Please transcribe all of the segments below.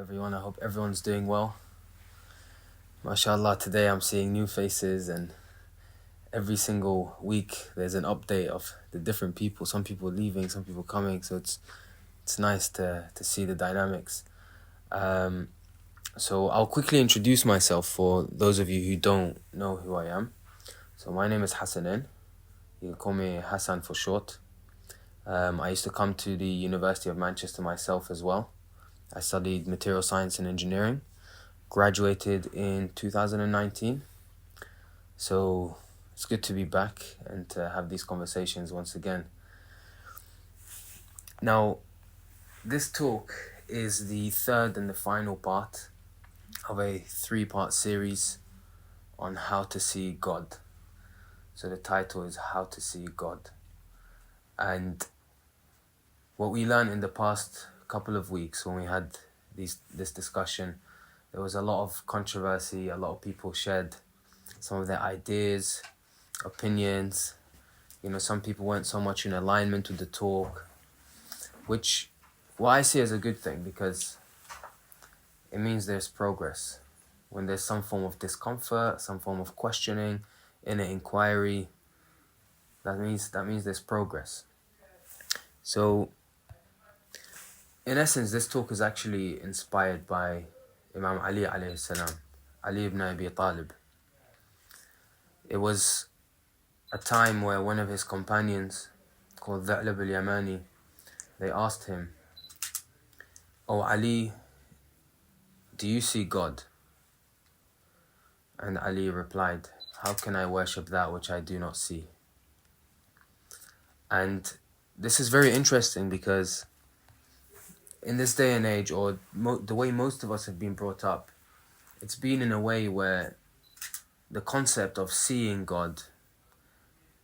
everyone. I hope everyone's doing well. MashaAllah, today I'm seeing new faces, and every single week there's an update of the different people. Some people leaving, some people coming, so it's nice to see the dynamics. So I'll quickly introduce myself for those of you who don't know who I am. So my name is Hassan. You can call me Hassan for short. I used to come to the University of Manchester myself as well. I studied material science and engineering, graduated in 2019. So it's good to be back and to have these conversations once again. Now, this talk is the third and the final part of a 3-part series on how to see God. So the title is How to See God. And what we learned in the past couple of weeks when we had this discussion, there was a lot of controversy. A lot of people shared some of their ideas, opinions. Some people weren't so much in alignment with the talk, which what I see as a good thing, because it means there's progress. When there's some form of discomfort, some form of questioning, inner inquiry, that means there's progress. So in essence, this talk is actually inspired by Imam Ali alayhi salam, Ali ibn Abi Talib. It was a time where one of his companions, called Tha'lab al-Yamani, they asked him, "Oh Ali, do you see God?" And Ali replied, "How can I worship that which I do not see?" And this is very interesting because in this day and age, or the way most of us have been brought up, it's been in a way where the concept of seeing God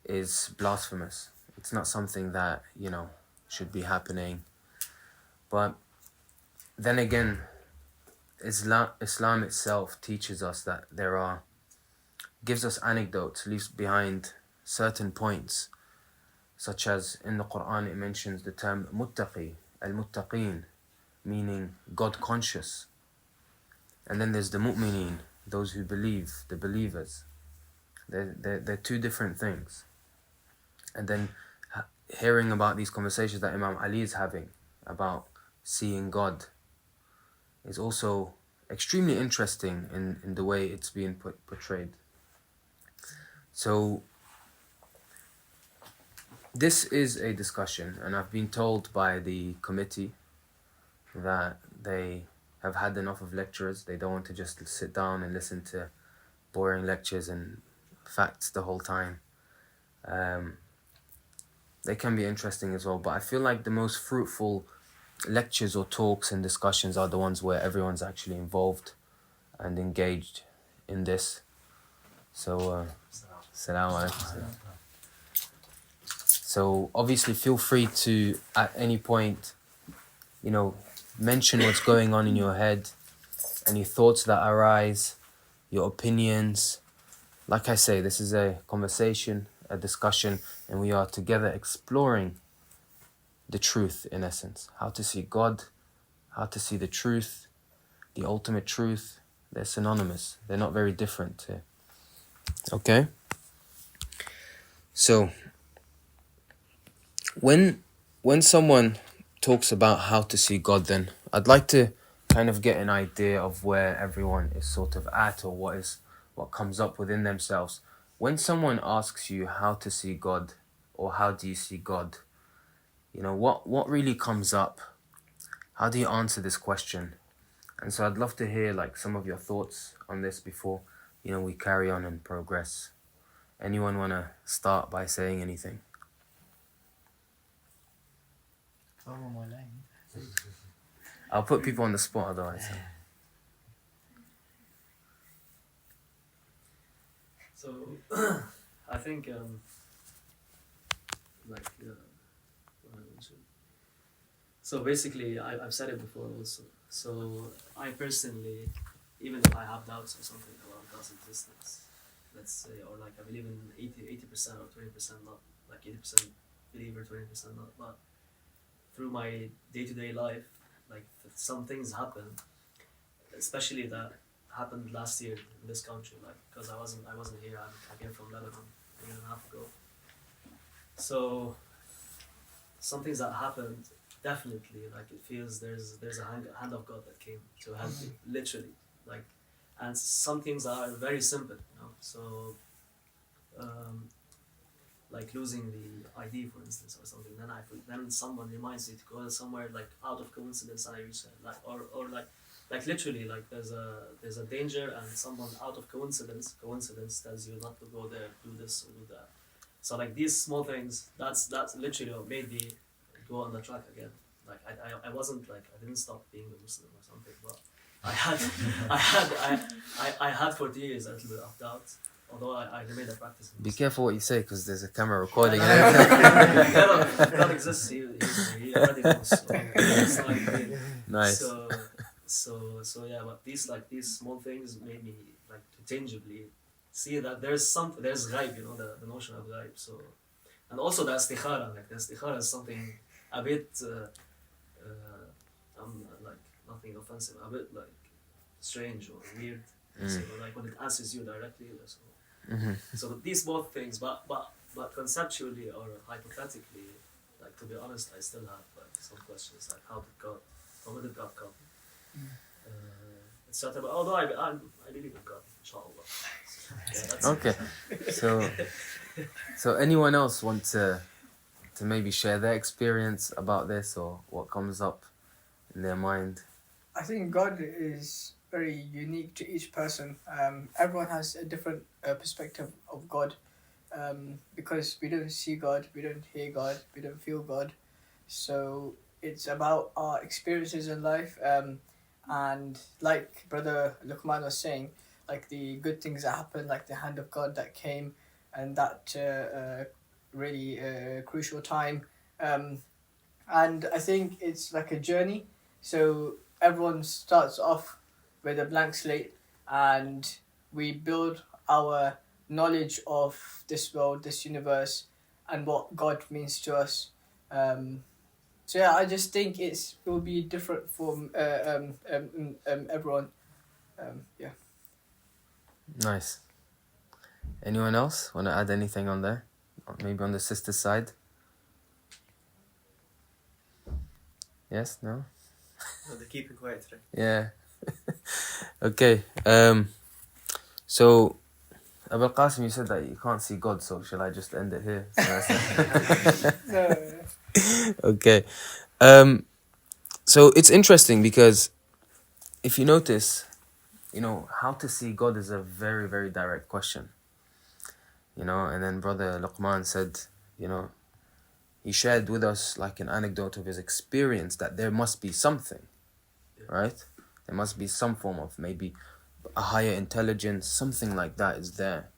is blasphemous. It's not something that, should be happening. But then again, Islam itself teaches us that gives us anecdotes, leaves behind certain points, such as in the Quran it mentions the term muttaqi, al-muttaqeen, meaning God conscious. And then there's the mu'mineen, those who believe, the believers. They're two different things. And then hearing about these conversations that Imam Ali is having about seeing God is also extremely interesting in the way it's being portrayed. So this is a discussion, and I've been told by the committee that they have had enough of lecturers. They don't want to just sit down and listen to boring lectures and facts the whole time. They can be interesting as well, but I feel like the most fruitful lectures or talks and discussions are the ones where everyone's actually involved and engaged in this. So, Assalamu alaikum. So obviously feel free to, at any point, mention what's going on in your head, any thoughts that arise, your opinions. Like I say, this is a conversation, a discussion, and we are together exploring the truth, in essence. How to see God, how to see the truth, the ultimate truth. They're synonymous. They're not very different. Okay? So, when someone talks about how to see God, then I'd like to kind of get an idea of where everyone is sort of at, or what comes up within themselves. When someone asks you how to see God, or how do you see God, what really comes up? How do you answer this question? And so I'd love to hear some of your thoughts on this before we carry on and progress. Anyone want to start by saying anything? I'll put people on the spot otherwise. So I think so basically I've said it before also. So I personally, even if I have doubts or something about God's existence, let's say, or I believe in 80% or 20% not, 80% believer, 20% not, but through my day-to-day life, some things happen especially that happened last year in this country, like because I wasn't here. I came from Lebanon a year and a half ago. So some things that happened, definitely, like it feels there's a hand of God that came to help you, literally, like, and some things are very simple, you know. So like losing the ID, for instance, or something. Then someone reminds you to go somewhere, like out of coincidence, and I reach it, like or like literally, like there's a danger, and someone out of coincidence tells you not to go there, do this or do that. So like these small things, that's literally what made me go on the track again. Like I wasn't like, I didn't stop being a Muslim or something, but I had for 3 years a little bit of doubt. Although I made a practice. Be careful what you say, because there's a camera recording. God exists. He already knows. So it's like, Nice. So yeah, but these small things made me like to tangibly see that there's ghaib, you know, the notion of ghaib. So, and also the istikhara, like the istikhara is something a bit like nothing offensive, a bit like strange or weird. So like when it answers you directly. So. So these both things, but conceptually or hypothetically, like to be honest, I still have like some questions, like where did God come, etc. But although I believe in God, inshallah. So, yeah, Okay, so anyone else want to maybe share their experience about this, or what comes up in their mind? I think God is very unique to each person. Everyone has a different perspective of God, because we don't see God, we don't hear God, we don't feel God. So it's about our experiences in life, and like Brother Luqman was saying, like the good things that happened, like the hand of God that came, and that really crucial time. And I think it's like a journey. So everyone starts off with a blank slate, and we build our knowledge of this world, this universe, and what God means to us. So yeah, I just think it will be different from everyone. Yeah. Nice. Anyone else want to add anything on there? Or maybe on the sister side? Yes? No? No, they're keeping quiet today. Yeah. Okay. So Abul Qasim, you said that you can't see God, so shall I just end it here? Okay. So it's interesting because if you notice, you know, how to see God is a very, very direct question. You know, and then Brother Luqman said, you know, he shared with us like an anecdote of his experience that there must be something, right? There must be some form of maybe a higher intelligence, something like that is there.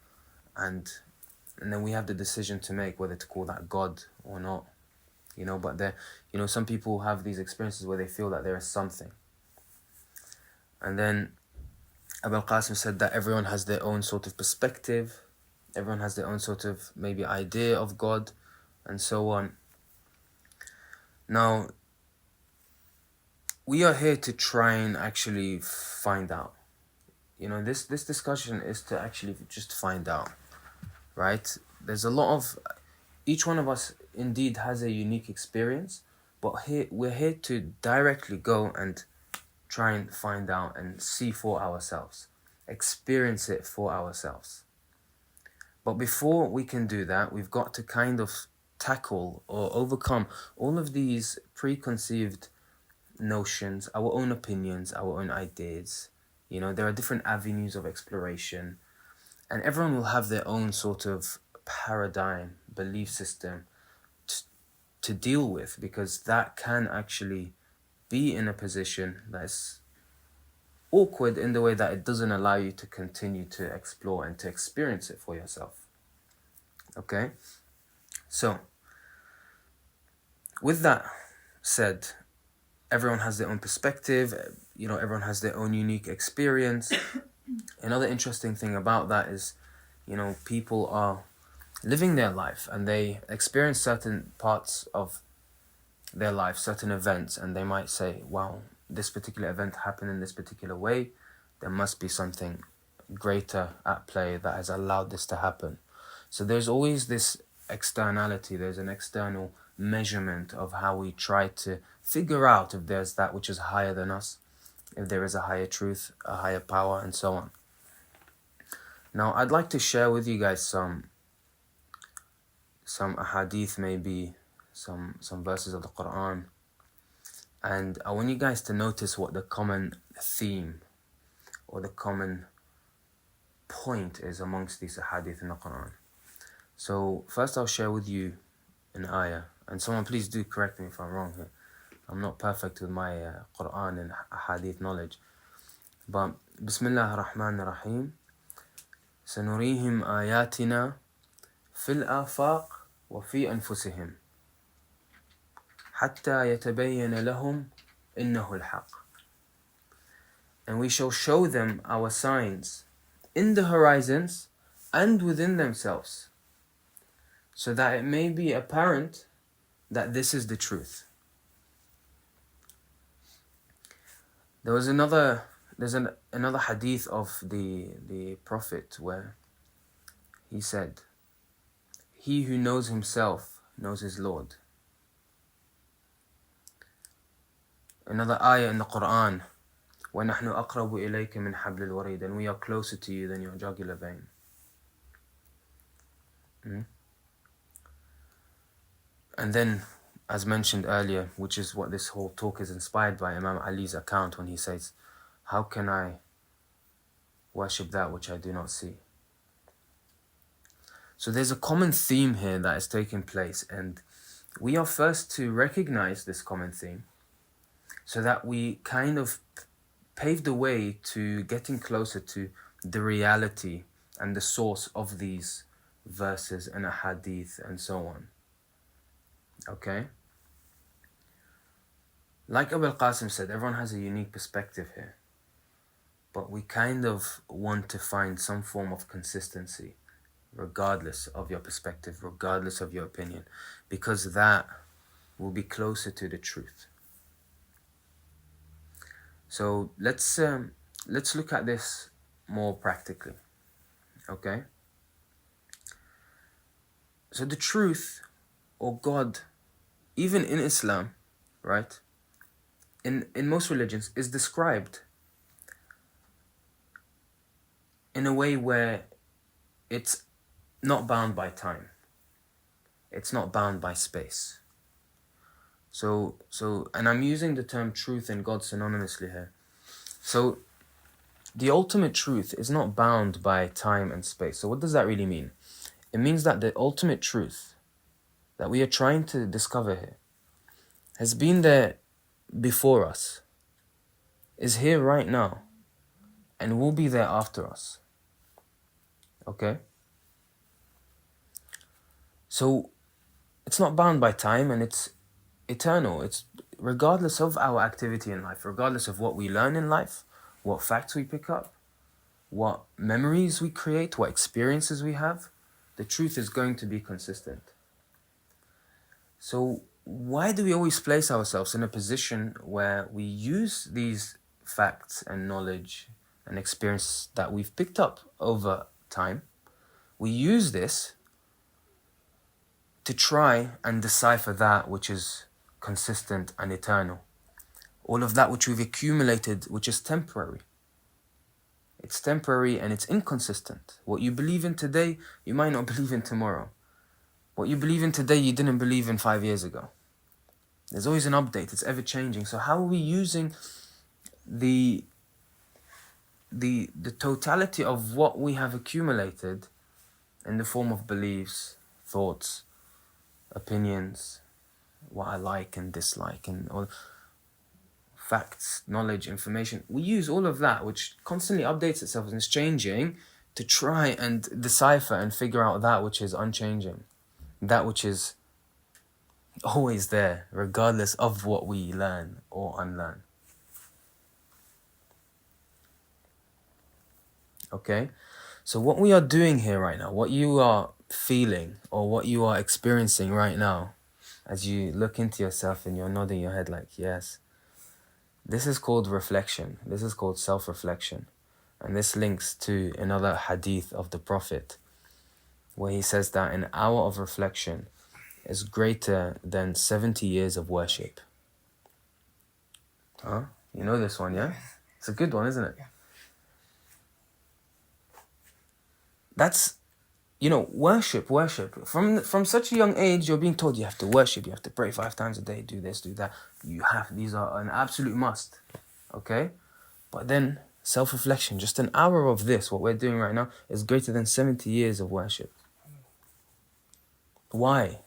And then we have the decision to make whether to call that God or not. You know, but there, you know, some people have these experiences where they feel that there is something. And then Abul Qasim said that everyone has their own sort of perspective. Everyone has their own sort of maybe idea of God and so on. Now, we are here to try and actually find out. You know, this discussion is to actually just find out, right? There's a lot of, each one of us indeed has a unique experience, but we're here to directly go and try and find out and see for ourselves, experience it for ourselves. But before we can do that, we've got to kind of tackle or overcome all of these preconceived notions, our own opinions, our own ideas. You know, there are different avenues of exploration, and everyone will have their own sort of paradigm, belief system to deal with, because that can actually be in a position that's awkward in the way that it doesn't allow you to continue to explore and to experience it for yourself. Okay? So, with that said, everyone has their own perspective, you know, everyone has their own unique experience. Another interesting thing about that is, you know, people are living their life and they experience certain parts of their life, certain events, and they might say, wow, this particular event happened in this particular way, there must be something greater at play that has allowed this to happen. So there's always this externality, there's an external measurement of how we try to figure out if there's that which is higher than us, if there is a higher truth, a higher power, and so on. Now, I'd like to share with you guys some ahadith, maybe some verses of the Quran, and I want you guys to notice what the common theme or the common point is amongst these ahadith in the Quran. So first I'll share with you an ayah, and someone please do correct me if I'm wrong here. I'm not perfect with my Quran and ahadith knowledge, but Bismillah ar-Rahman ar-Rahim. سنريهم آياتنا في الآفاق وفي أنفسهم حتى يتبين لهم إنه الحق. And we shall show them our signs in the horizons and within themselves, so that it may be apparent that this is the truth. There's another hadith of the Prophet where he said, "He who knows himself knows his Lord." Another ayah in the Quran, وَنَحْنُ أَقْرَبُ إِلَيْكَ مِنْ حَبْلِ الْوَرِيدِ, and we are closer to you than your jugular vein. And then, as mentioned earlier, which is what this whole talk is inspired by, Imam Ali's account when he says, "How can I worship that which I do not see?" So there's a common theme here that is taking place, and we are first to recognize this common theme so that we kind of pave the way to getting closer to the reality and the source of these verses and ahadith and so on. Okay? Like Abu al-Qasim said, everyone has a unique perspective here, but we kind of want to find some form of consistency regardless of your perspective, regardless of your opinion, because that will be closer to the truth. So let's look at this more practically. Okay? So the truth, or God, even in Islam, right, in most religions, is described in a way where it's not bound by time. It's not bound by space. So, and I'm using the term truth and God synonymously here. So, the ultimate truth is not bound by time and space. So what does that really mean? It means that the ultimate truth that we are trying to discover here has been there before us, is here right now, and will be there after us. Okay? So, it's not bound by time, and it's eternal. It's regardless of our activity in life, regardless of what we learn in life, what facts we pick up, what memories we create, what experiences we have, the truth is going to be consistent. So why do we always place ourselves in a position where we use these facts and knowledge and experience that we've picked up over time, we use this to try and decipher that which is consistent and eternal. All of that which we've accumulated, which is temporary. It's temporary and it's inconsistent. What you believe in today, you might not believe in tomorrow. What you believe in today, you didn't believe in 5 years ago. There's always an update. It's ever changing. So how are we using the totality of what we have accumulated in the form of beliefs, thoughts, opinions, what I like and dislike, and all facts, knowledge, information. We use all of that, which constantly updates itself and is changing, to try and decipher and figure out that which is unchanging, that which is always there, regardless of what we learn or unlearn. Okay? So what we are doing here right now, what you are feeling or what you are experiencing right now, as you look into yourself and you're nodding your head like yes, This is called reflection. This is called self-reflection. And this links to another hadith of the Prophet, where he says that an hour of reflection is greater than 70 years of worship. Huh? You know this one, yeah? It's a good one, isn't it? Yeah. That's, worship. From such a young age, you're being told you have to worship, you have to pray 5 times a day, do this, do that. These are an absolute must. Okay? But then, self-reflection, just an hour of this, what we're doing right now, is greater than 70 years of worship. Why?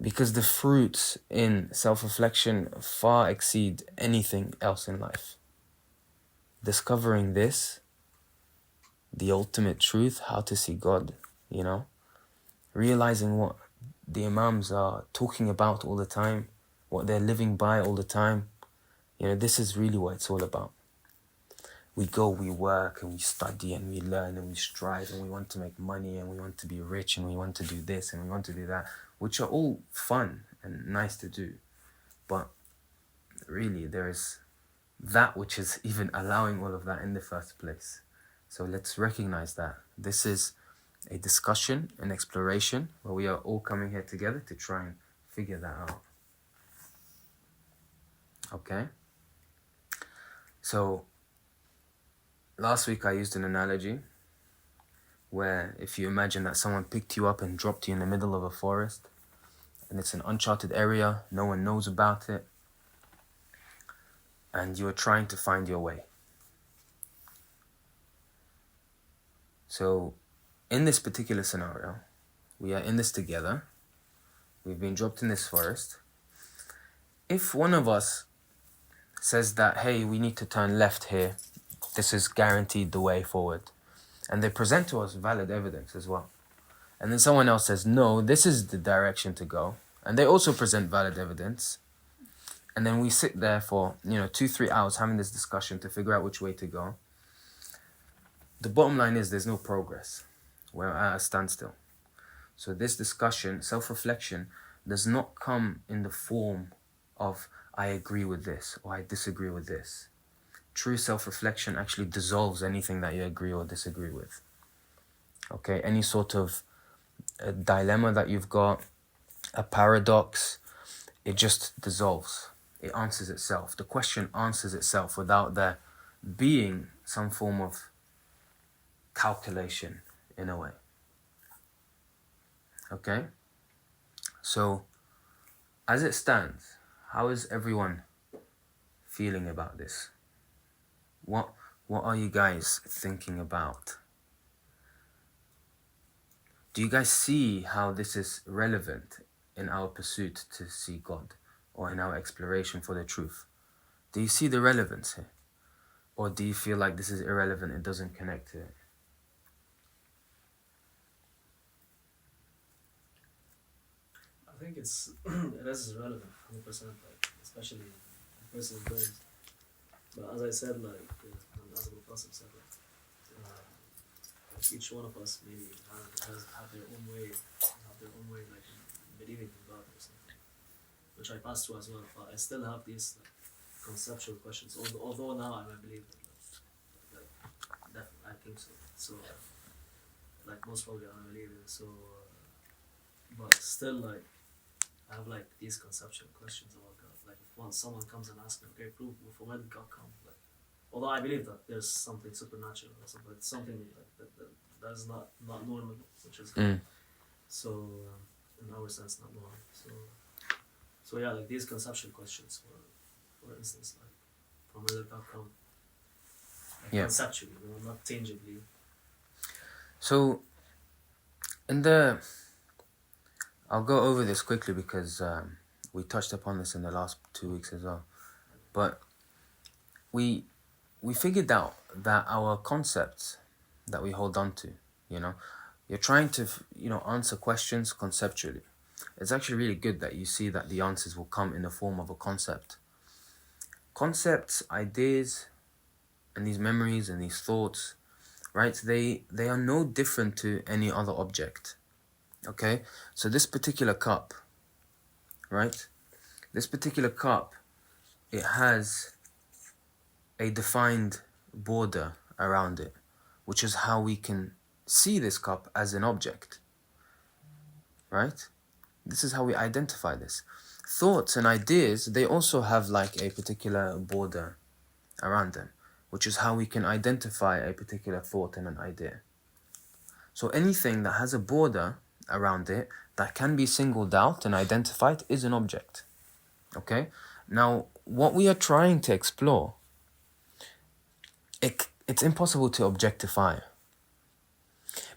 Because the fruits in self-reflection far exceed anything else in life. Discovering this, the ultimate truth, how to see God, realizing what the Imams are talking about all the time, what they're living by all the time, this is really what it's all about. We go, we work, and we study, and we learn, and we strive, and we want to make money, and we want to be rich, and we want to do this, and we want to do that, which are all fun and nice to do. But really, there is that which is even allowing all of that in the first place. So let's recognize that. This is a discussion, an exploration, where we are all coming here together to try and figure that out. Okay? So, last week I used an analogy where if you imagine that someone picked you up and dropped you in the middle of a forest, and it's an uncharted area, no one knows about it, and you are trying to find your way. So, in this particular scenario, we are in this together, we've been dropped in this forest. If one of us says that, hey, we need to turn left here, this is guaranteed the way forward, and they present to us valid evidence as well, and then someone else says, no, this is the direction to go, and they also present valid evidence, and then we sit there for 2-3 hours having this discussion to figure out which way to go. The bottom line is there's no progress. We're at a standstill. So this discussion, self-reflection, does not come in the form of I agree with this or I disagree with this. True self-reflection actually dissolves anything that you agree or disagree with. Okay, any sort of a dilemma that you've got, a paradox, it just dissolves. It answers itself. The question answers itself without there being some form of calculation in a way. Okay? So, as it stands, how is everyone feeling about this? What are you guys thinking about? Do you guys see how this is relevant in our pursuit to see God or in our exploration for the truth? Do you see the relevance here? Or do you feel like this is irrelevant, it doesn't connect to it? I think it is relevant, 100%, especially in personal terms. But as I said, and as Abu Qasim said, each one of us maybe have their own way, in believing in God or something, which I passed through as well. But I still have these conceptual questions. Although now I believe that, definitely, I think so. So, most probably I believe it. So, but still, I have these conceptual questions about God. If once someone comes and asks me, okay, prove from where did God come? Although I believe that there's something supernatural or something, it's something that is not normal, which is so in our sense not normal. So yeah, these conceptual questions, for instance, from where did God come? Conceptually, not tangibly. So, I'll go over this quickly because we touched upon this in the last 2 weeks as well. But we figured out that our concepts that we hold on to, you're trying to, answer questions conceptually. It's actually really good that you see that the answers will come in the form of a concept. Concepts, ideas, and these memories and these thoughts, right? They are no different to any other object. Okay, so this particular cup, right? This particular cup it has a defined border around it, which is how we can see this cup as an object, right? This is how we identify this. Thoughts and ideas, they also have like a particular border around them, which is how we can identify a particular thought and an idea. So anything that has a border around it that can be singled out and identified is an object. Okay? Now, what we are trying to explore, it's impossible to objectify,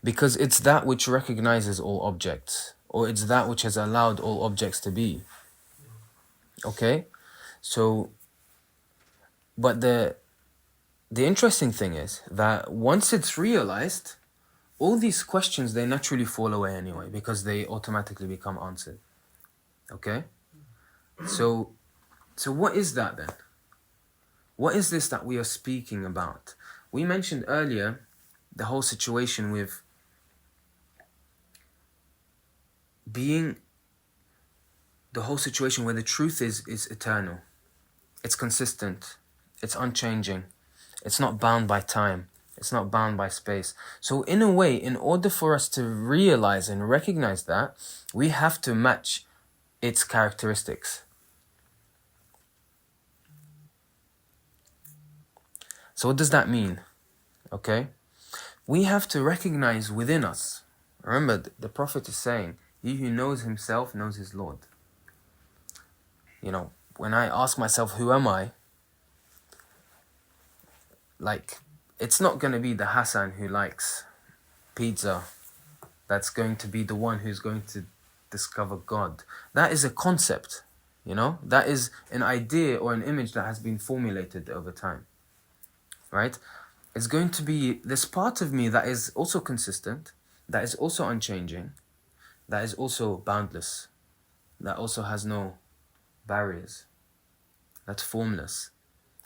because it's that which recognizes all objects, or it's that which has allowed all objects to be. Okay? So, but the interesting thing is that once it's realized, all these questions, they naturally fall away anyway, because they automatically become answered. Okay? So what is that then? What is this that we are speaking about? We mentioned earlier the whole situation with being, the whole situation where the truth is eternal. It's consistent. It's unchanging. It's not bound by time. It's not bound by space. So in a way, in order for us to realize and recognize that, we have to match its characteristics. So what does that mean? Okay? We have to recognize within us. Remember, the Prophet is saying, he who knows himself knows his Lord. You know, when I ask myself, who am I? Like, it's not going to be the Hassan who likes pizza that's going to be the one who's going to discover God. That is a concept, you know? That is an idea or an image that has been formulated over time, right? It's going to be this part of me that is also consistent, that is also unchanging, that is also boundless, that also has no barriers, that's formless,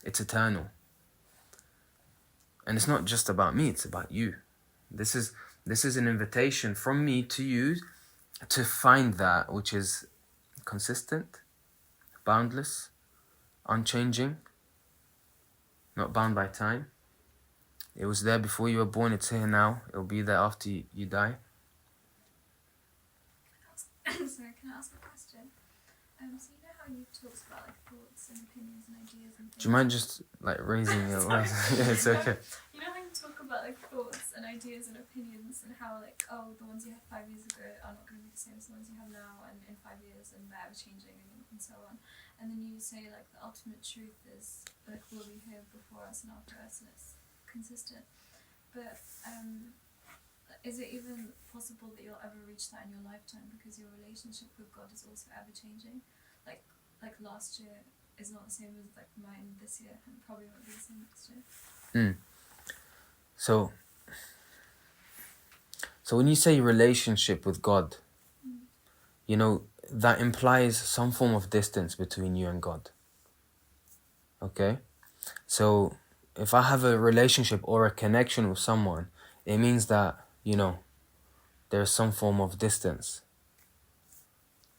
it's eternal. And it's not just about me, it's about you. This is an invitation from me to you to find that which is consistent, boundless, unchanging, not bound by time. It was there before you were born, it's here now, it'll be there after you die. Sorry, can I ask a question? So you know how you talked about like thoughts and opinions and ideas and things? Do you mind just like raising your voice? Yeah, it's okay. You know how you talk about like thoughts and ideas and opinions and how like, oh, the ones you had 5 years ago are not going to be the same as the ones you have now and in 5 years, and they're ever changing and so on. And then you say like the ultimate truth is like will be here before us and after us, and it's consistent. But is it even possible that you'll ever reach that in your lifetime, because your relationship with God is also ever changing? Like last year is not the same as like mine this year, and probably won't be the same next year. So when you say relationship with God, you know, that implies some form of distance between you and God. Okay? So if I have a relationship or a connection with someone, it means that, you know, there's some form of distance.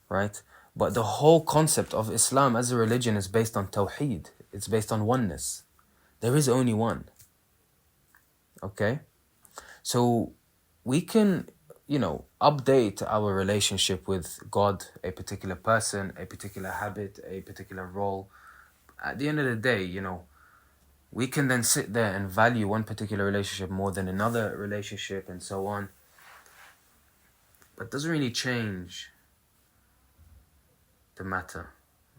Right? But the whole concept of Islam as a religion is based on tawheed. It's based on oneness. There is only one. Okay? So we can, you know, update our relationship with God, a particular person, a particular habit, a particular role. At the end of the day, you know, we can then sit there and value one particular relationship more than another relationship and so on. But it doesn't really change the matter.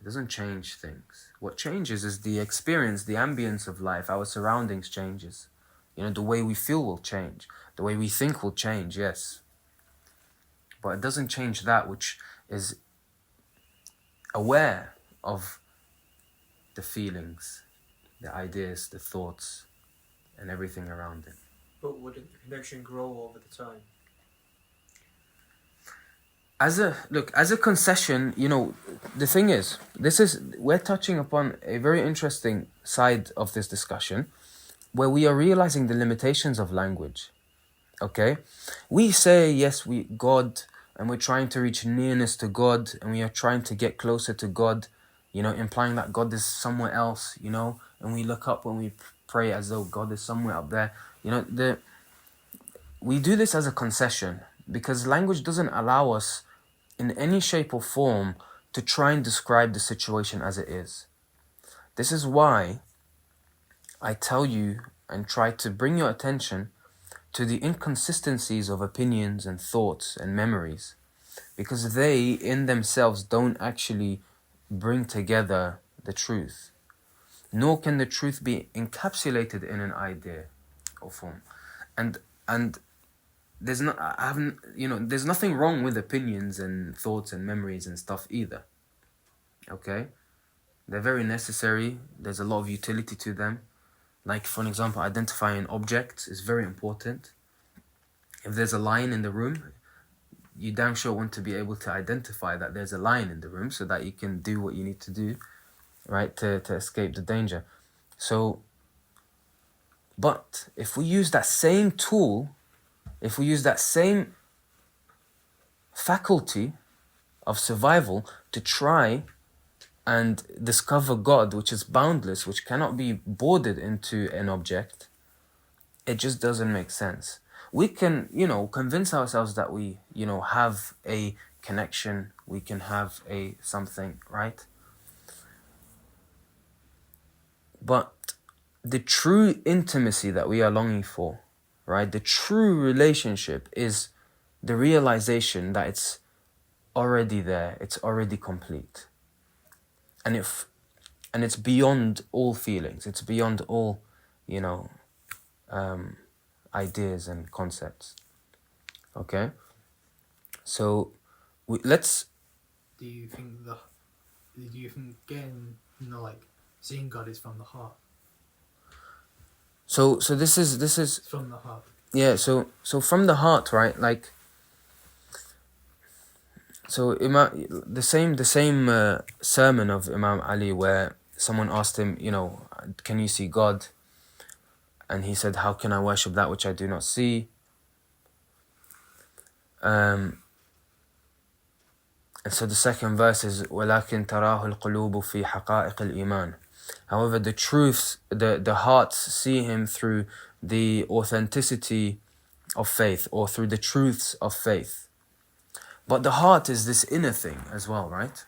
It doesn't change things. What changes is the experience, the ambience of life. Our surroundings changes. You know, the way we feel will change. The way we think will change, yes. But it doesn't change that which is aware of the feelings, the ideas, the thoughts, and everything around it. But would the connection grow over the time? As a concession, you know, the thing is, we're touching upon a very interesting side of this discussion, where we are realizing the limitations of language. Okay? We say, yes, God, and we're trying to reach nearness to God, and we are trying to get closer to God, implying that God is somewhere else, and we look up when we pray as though God is somewhere up there. We do this as a concession because language doesn't allow us in any shape or form to try and describe the situation as it is. This is why I tell you and try to bring your attention to the inconsistencies of opinions and thoughts and memories, because they in themselves don't actually bring together the truth, nor can the truth be encapsulated in an idea or form. And there's not, there's nothing wrong with opinions and thoughts and memories and stuff either. Okay? They're very necessary. There's a lot of utility to them. Like, for example, identifying objects is very important. If there's a lion in the room, you damn sure want to be able to identify that there's a lion in the room so that you can do what you need to do, right, to escape the danger. So, but if we use that same tool, if we use that same faculty of survival to try and discover God, which is boundless, which cannot be boarded into an object, it just doesn't make sense. We can, convince ourselves that we, have a connection, we can have a something, right? But the true intimacy that we are longing for, right? The true relationship is the realization that it's already there, it's already complete. And it's beyond all feelings, it's beyond all, ideas and concepts. Okay? So let's... Do you think getting, seeing God is from the heart? So this is It's from the heart. Yeah, so from the heart, right? Like, so the same sermon of Imam Ali, where someone asked him, can you see God? And he said, how can I worship that which I do not see? And so the second verse is وَلَكِنْ تَرَاهُ الْقُلُوبُ فِي حَقَائِقِ الْإِيمَانِ. However, the truths, the hearts see him through the authenticity of faith, or through the truths of faith. But the heart is this inner thing as well, right?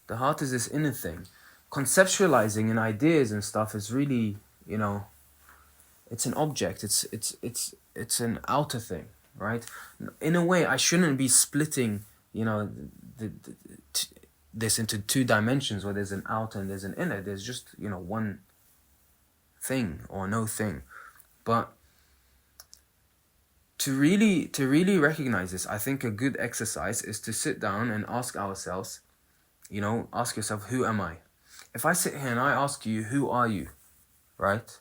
The heart is this inner thing. Conceptualizing and ideas and stuff is really, it's an object. It's an outer thing, right? In a way, I shouldn't be splitting, this into two dimensions where there's an outer and there's an inner. There's just, one thing or no thing. But to really recognize this, I think a good exercise is to sit down and ask ourselves, ask yourself, who am I? If I sit here and I ask you, who are you? Right?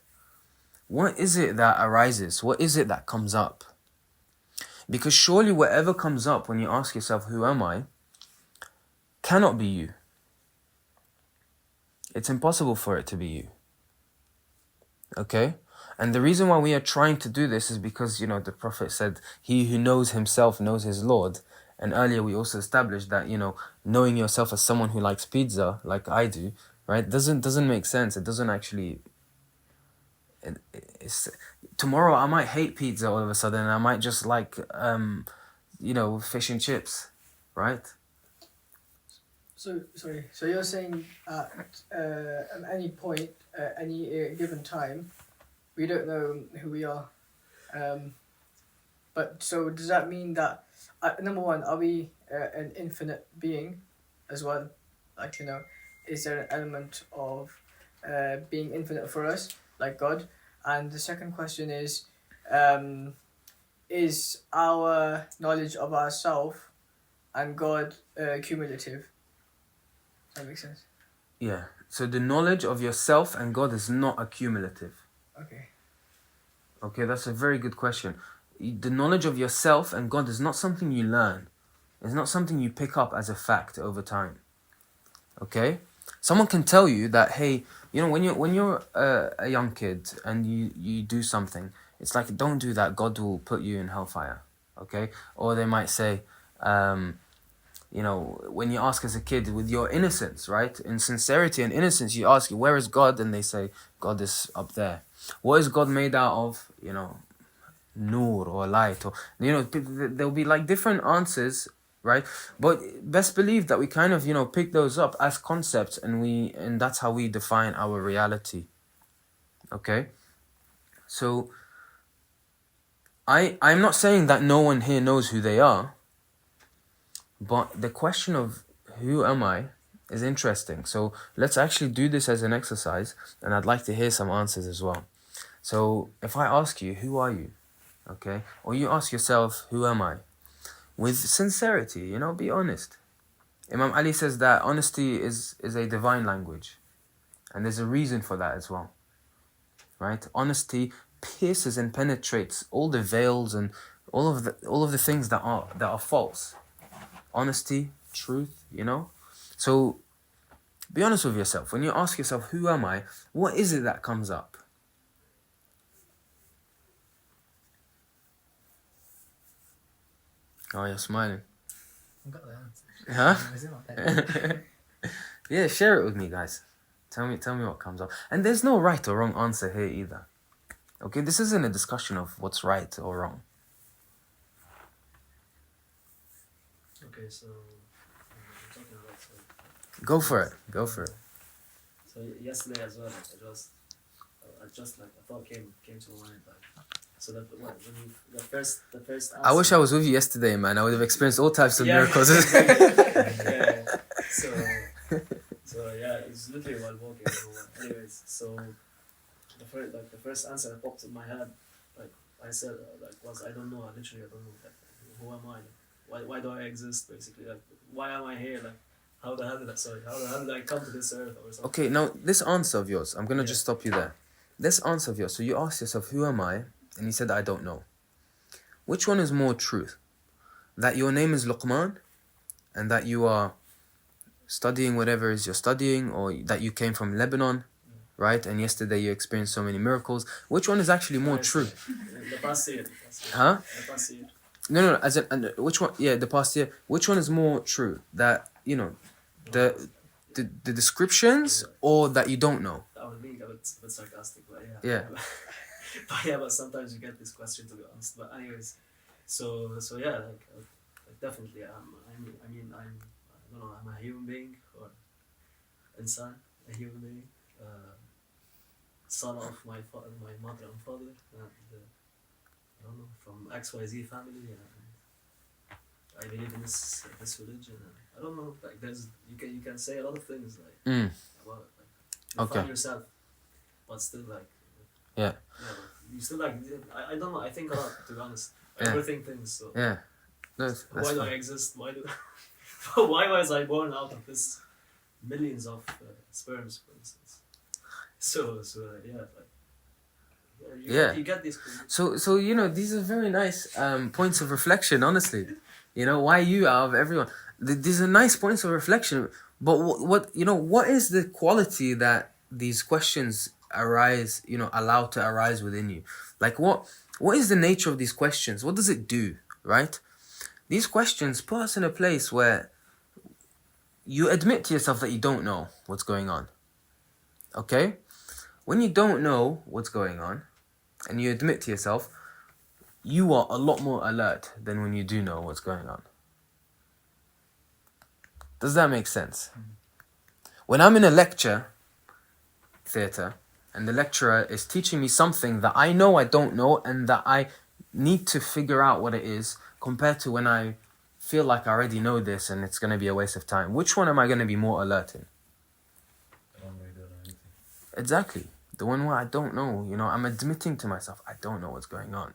What is it that arises? What is it that comes up? Because surely whatever comes up when you ask yourself, who am I, cannot be you. It's impossible for it to be you. Okay? And the reason why we are trying to do this is because, the Prophet said, he who knows himself knows his Lord. And earlier we also established that, knowing yourself as someone who likes pizza, like I do, right, doesn't make sense. It doesn't actually... Tomorrow I might hate pizza all of a sudden, and I might just like, fish and chips, right? So you're saying at any point, any given time, we don't know who we are. But so does that mean that, number one, are we an infinite being as well? Like, is there an element of being infinite for us, like God? And the second question is our knowledge of ourselves and God cumulative? Does that make sense? Yeah. So the knowledge of yourself and God is not accumulative. Okay, that's a very good question. The knowledge of yourself and God is not something you learn. It's not something you pick up as a fact over time. Okay? Someone can tell you that, hey, when you're a young kid and you do something, it's like, don't do that, God will put you in hellfire. Okay? Or they might say, when you ask as a kid with your innocence, right? In sincerity and innocence, you ask, where is God? And they say, God is up there. What is God made out of? Nur or light, or there'll be like different answers, right? But best believe that we kind of pick those up as concepts, and that's how we define our reality. Okay, so I'm not saying that no one here knows who they are, but the question of who am I is interesting. So let's actually do this as an exercise, and I'd like to hear some answers as well. So if I ask you, who are you? Okay, or you ask yourself, who am I? With sincerity, be honest. Imam Ali says that honesty is a divine language, and there's a reason for that as well, right? Honesty pierces and penetrates all the veils and all of the things that are false. Honesty, truth, So be honest with yourself. When you ask yourself, who am I? What is it that comes up? Oh, you're smiling. I got the answer. Huh? It's in my head. Yeah, share it with me, guys. Tell me what comes up. And there's no right or wrong answer here either. Okay, this isn't a discussion of what's right or wrong. Okay, so talking about Go for it. So yesterday as well, I thought came to mind so that when you, the first answer, I wish I was with you yesterday, man. I would have experienced all types of miracles. yeah. So yeah, it's literally while walking. Anyways, so the first answer that popped in my head, I said, was I don't know. I literally don't know. Who am I? Why do I exist? Basically, why am I here? How the hell did I come to this earth or something? Okay, now this answer of yours, I'm gonna just stop you there. This answer of yours, so you asked yourself, who am I? And you said, I don't know. Which one is more truth? That your name is Luqman, and that you are studying whatever it is you're studying, or that you came from Lebanon, right? And yesterday you experienced so many miracles. Which one is actually more true? The past year. Huh? The past year. No, as in, which one? Yeah, the past year. Which one is more true? That, the descriptions, or that you don't know? I was being a bit sarcastic, but Yeah. But sometimes you get this question, to be honest. But anyways, so yeah, definitely, I don't know, I'm a human being, or insan, a human being, son of my mother and father, and I don't know, from XYZ family, and I believe in this religion. And I don't know, you can say a lot of things about define yourself, but still Yeah. You still I don't know. I think a lot, to be honest. I overthink things. So Yeah. That's why do I fine. exist? Why was I born out of this millions of sperms, for instance? So yeah, you get these. So these are very nice points of reflection. Honestly, why you out of everyone? These are nice points of reflection. But what is the quality that these questions arise? Allow to arise within you. Like what is the nature of these questions? What does it do? Right? These questions put us in a place where you admit to yourself that you don't know what's going on. Okay? When you don't know what's going on, and you admit to yourself, you are a lot more alert than when you do know what's going on. Does that make sense? When I'm in a lecture theatre, and the lecturer is teaching me something that I know I don't know, and that I need to figure out what it is, compared to when I feel like I already know this and it's going to be a waste of time, which one am I going to be more alert in? Exactly. The one where I don't know, I'm admitting to myself, I don't know what's going on.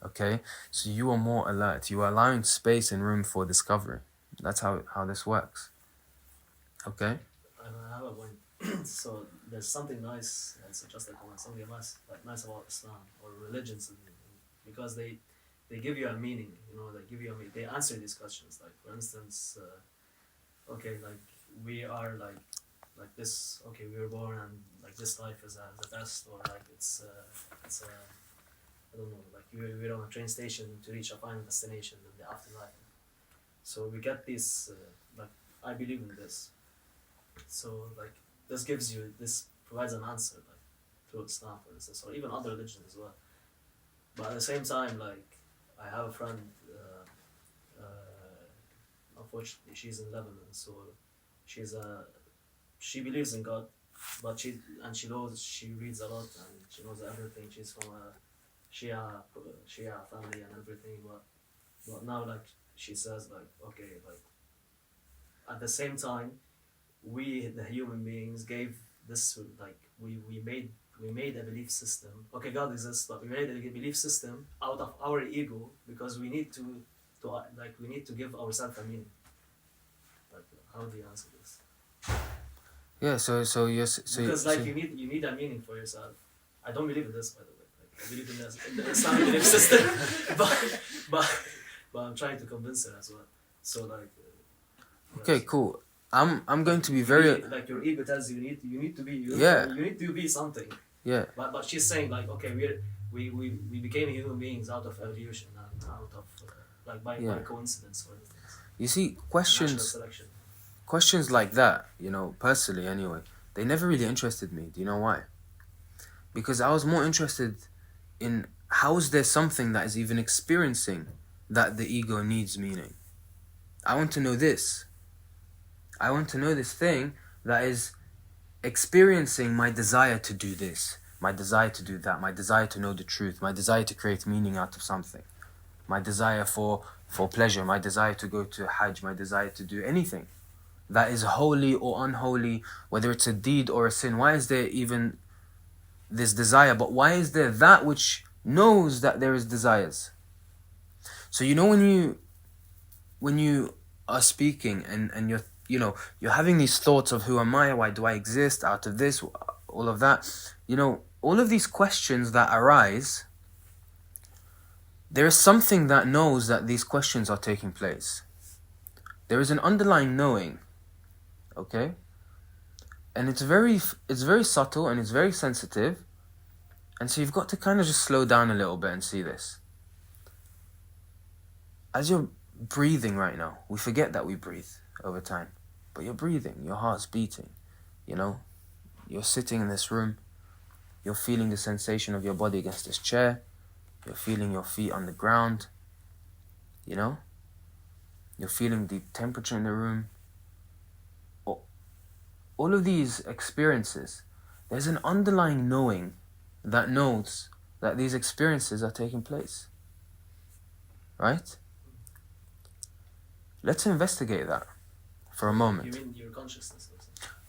Okay? So you are more alert. You are allowing space and room for discovery. That's how this works. Okay? I have a point. So there's something nice, it's just something nice about Islam or religions, because they give you a meaning. They answer these questions. Like, for instance, we are like this. Okay, we were born, and this life is the test, or it's I don't know. We're on a train station to reach a final destination in the afterlife. So we get this, like, I believe in this. So, like, this provides an answer, like, through Islam, for instance, or even other religions as well. But at the same time, like, I have a friend, unfortunately, she's in Lebanon, so she believes in God, but she reads a lot and she knows everything. She's from a Shia family and everything, but now, like, she says, like, okay, like, at the same time, we, the human beings, gave this, like, we made a belief system. Okay, God exists, but we made a belief system out of our ego because we need to we need to give ourselves a meaning. Like, how do you answer this? Yeah, so yes, Because, like, you need a meaning for yourself. I don't believe in this, by the way. Like, I believe in the Islamic belief system, but I'm trying to convince her as well. So, like, okay, cool. I'm going to be very like, your ego tells you you need to be you need to be something. yeah. But she's saying, like, okay, we became human beings out of evolution, and out of like by coincidence, for instance. You see, Natural selection. questions like that, personally anyway, they never really interested me. Do you know why? Because I was more interested in how is there something that is even experiencing that the ego needs meaning. I want to know this. I want to know this thing that is experiencing my desire to do this, my desire to do that, my desire to know the truth, my desire to create meaning out of something, my desire for pleasure, my desire to go to Hajj, my desire to do anything that is holy or unholy, whether it's a deed or a sin. Why is there even this desire? But why is there that which knows that there is desires? So when you are speaking and you're having these thoughts of who am I, why do I exist, out of this, all of that, all of these questions that arise, there is something that knows that these questions are taking place. There is an underlying knowing, okay? And it's very subtle and it's very sensitive. And so you've got to kind of just slow down a little bit and see this. As you're breathing right now, we forget that we breathe over time. But you're breathing, your heart's beating, You're sitting in this room, you're feeling the sensation of your body against this chair, you're feeling your feet on the ground, You're feeling the temperature in the room. All of these experiences, there's an underlying knowing that knows that these experiences are taking place. Right? Let's investigate that for a moment. You mean your consciousness?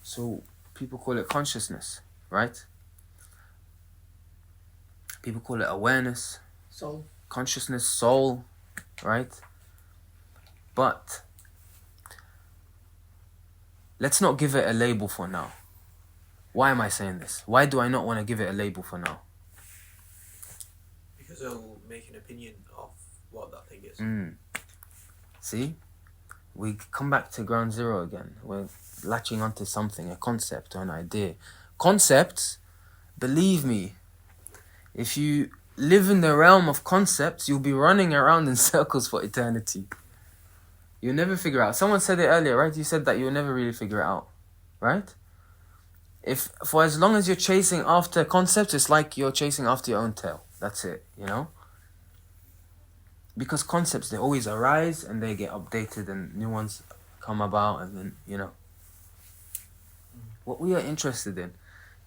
So people call it consciousness, right? People call it awareness, Soul. consciousness, soul, right? But let's not give it a label for now. Why am I saying this? Why do I not want to give it a label for now? Because it'll make an opinion of what that thing is. See? We come back to ground zero again. We're latching onto something, a concept or an idea. Concepts, believe me, if you live in the realm of concepts, you'll be running around in circles for eternity. You'll never figure out. Someone said it earlier, right? You said that you'll never really figure it out, right? If for as long as you're chasing after concepts, it's like you're chasing after your own tail. That's it, Because concepts, they always arise and they get updated and new ones come about and then, What we are interested in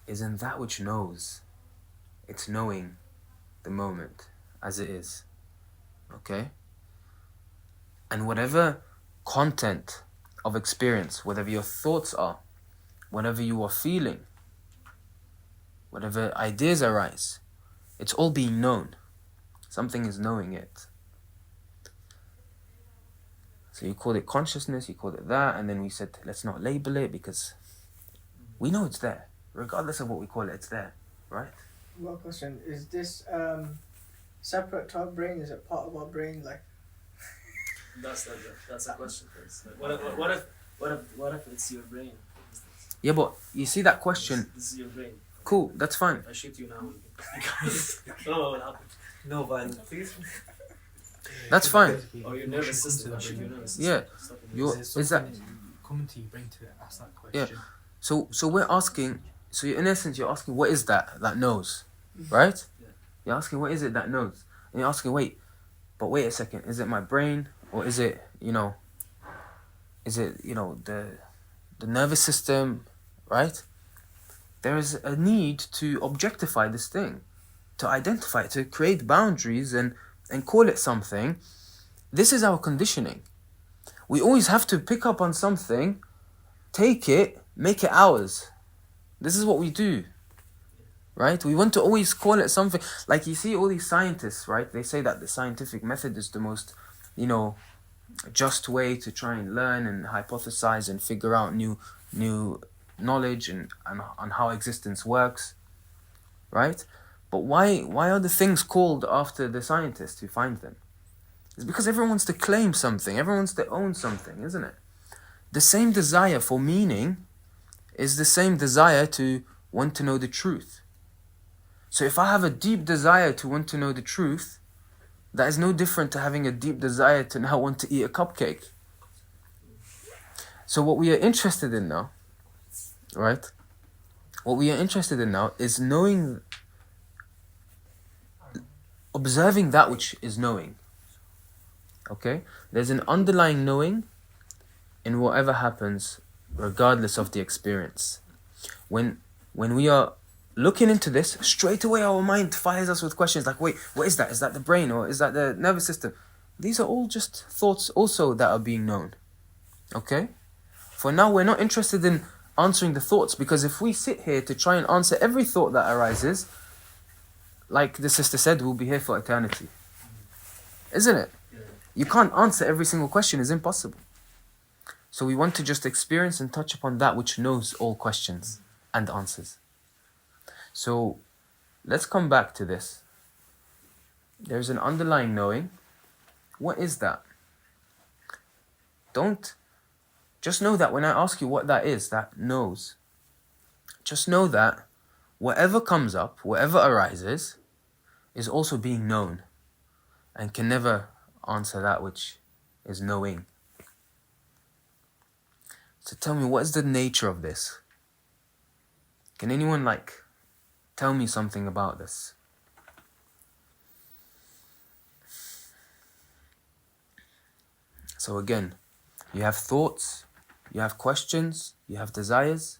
is in that which knows. It's knowing the moment as it is. Okay? And whatever content of experience, whatever your thoughts are, whatever you are feeling, whatever ideas arise, it's all being known. Something is knowing it. So you call it consciousness, you call it that, and then we said, let's not label it because we know it's there. Regardless of what we call it, it's there, right? One question, is this separate to our brain? Is it part of our brain? Like, That's a question first. Like, what if it's your brain? Yeah, but you see that question. This is your brain. Cool, that's fine. If I shoot you now, because I don't know what will happen. No violence, please. That's fine. Or your nervous system. Actually, your nervous system. Yeah. Stopping Your- nervous is that- coming to your brain to ask that Yeah. question? So we're asking. So in essence, you're asking, what is that knows, right? Yeah. You're asking, what is it that knows? And you're asking, wait a second. Is it my brain, or is it the nervous system, right? There is a need to objectify this thing, to identify it, to create boundaries and call it something. This is our conditioning. We always have to pick up on something, take it, make it ours. This is what we do, right? We want to always call it something. Like you see all these scientists, right? They say that the scientific method is the most, just way to try and learn and hypothesize and figure out new knowledge and on how existence works, right? But why are the things called after the scientist who finds them? It's because everyone wants to claim something, everyone wants to own something, isn't it? The same desire for meaning is the same desire to want to know the truth. So if I have a deep desire to want to know the truth, that is no different to having a deep desire to now want to eat a cupcake. So what we are interested in now, right? What we are interested in now is knowing, observing that which is knowing. Okay? There's an underlying knowing in whatever happens, regardless of the experience. When we are looking into this, straight away our mind fires us with questions like, wait, what is that? Is that the brain, or is that the nervous system? These are all just thoughts also that are being known. Okay? For now, we're not interested in answering the thoughts, because if we sit here to try and answer every thought that arises, like the sister said, we'll be here for eternity. Isn't it? Yeah. You can't answer every single question, it's impossible. So we want to just experience and touch upon that which knows all questions and answers. So let's come back to this. There's an underlying knowing. What is that? Just know that when I ask you what that is, that knows. Just know that whatever comes up, whatever arises, is also being known and can never answer that which is knowing. So tell me, what is the nature of this? Can anyone tell me something about this? So again, you have thoughts, you have questions, you have desires.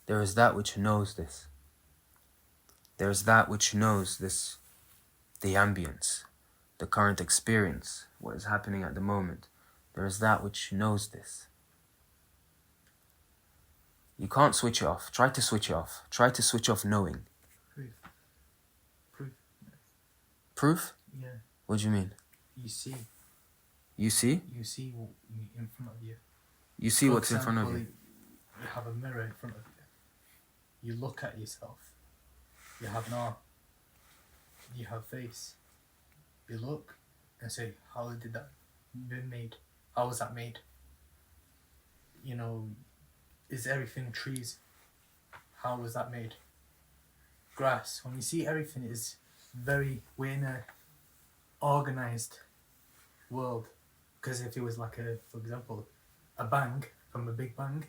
There is that which knows this. There is that which knows this, the ambience, the current experience, what is happening at the moment. There is that which knows this. You can't switch it off. Try to switch it off. Try to switch off knowing. Proof. Proof? Yeah. What do you mean? You see. You see? You see what in front of you. You see For what's in front of example, you. You have a mirror in front of you. You look at yourself. You have an arm. You have face. You look and say, how did that been made? How was that made? Is everything trees? How was that made? Grass. When you see everything is we're in a organised world. Because if it was for example, a bang from a big bang,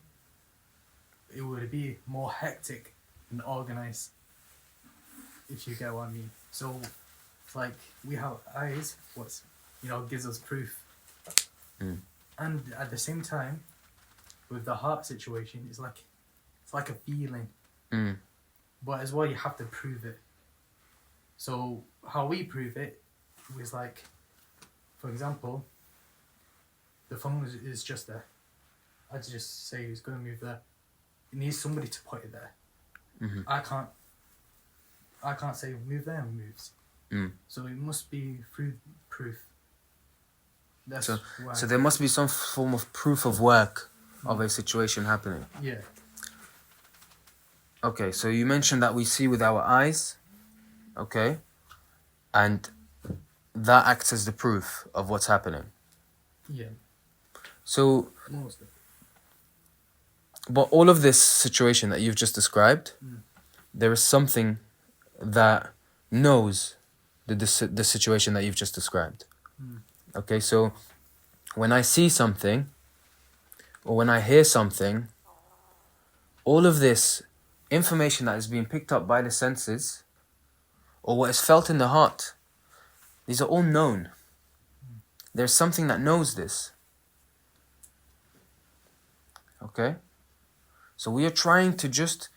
it would be more hectic and organised, if you get what I mean. So, we have eyes, gives us proof. Mm. And at the same time, with the heart situation, it's like a feeling. Mm. But as well, you have to prove it. So how we prove it was for example, the phone is just there. I'd just say it's going to move there. It needs somebody to put it there. Mm-hmm. I can't say move there and moves. Mm. So it must be through proof. That's why. So there must be some form of proof of work of a situation happening. Yeah. Okay, so you mentioned that we see with our eyes, okay, and that acts as the proof of what's happening. Yeah. So, Mostly. but all of this situation that you've just described, there is something that knows the situation that you've just described. Okay, so when I see something or when I hear something, all of this information that is being picked up by the senses or what is felt in the heart, these are all known. There's something that knows this. Okay? So we are trying to just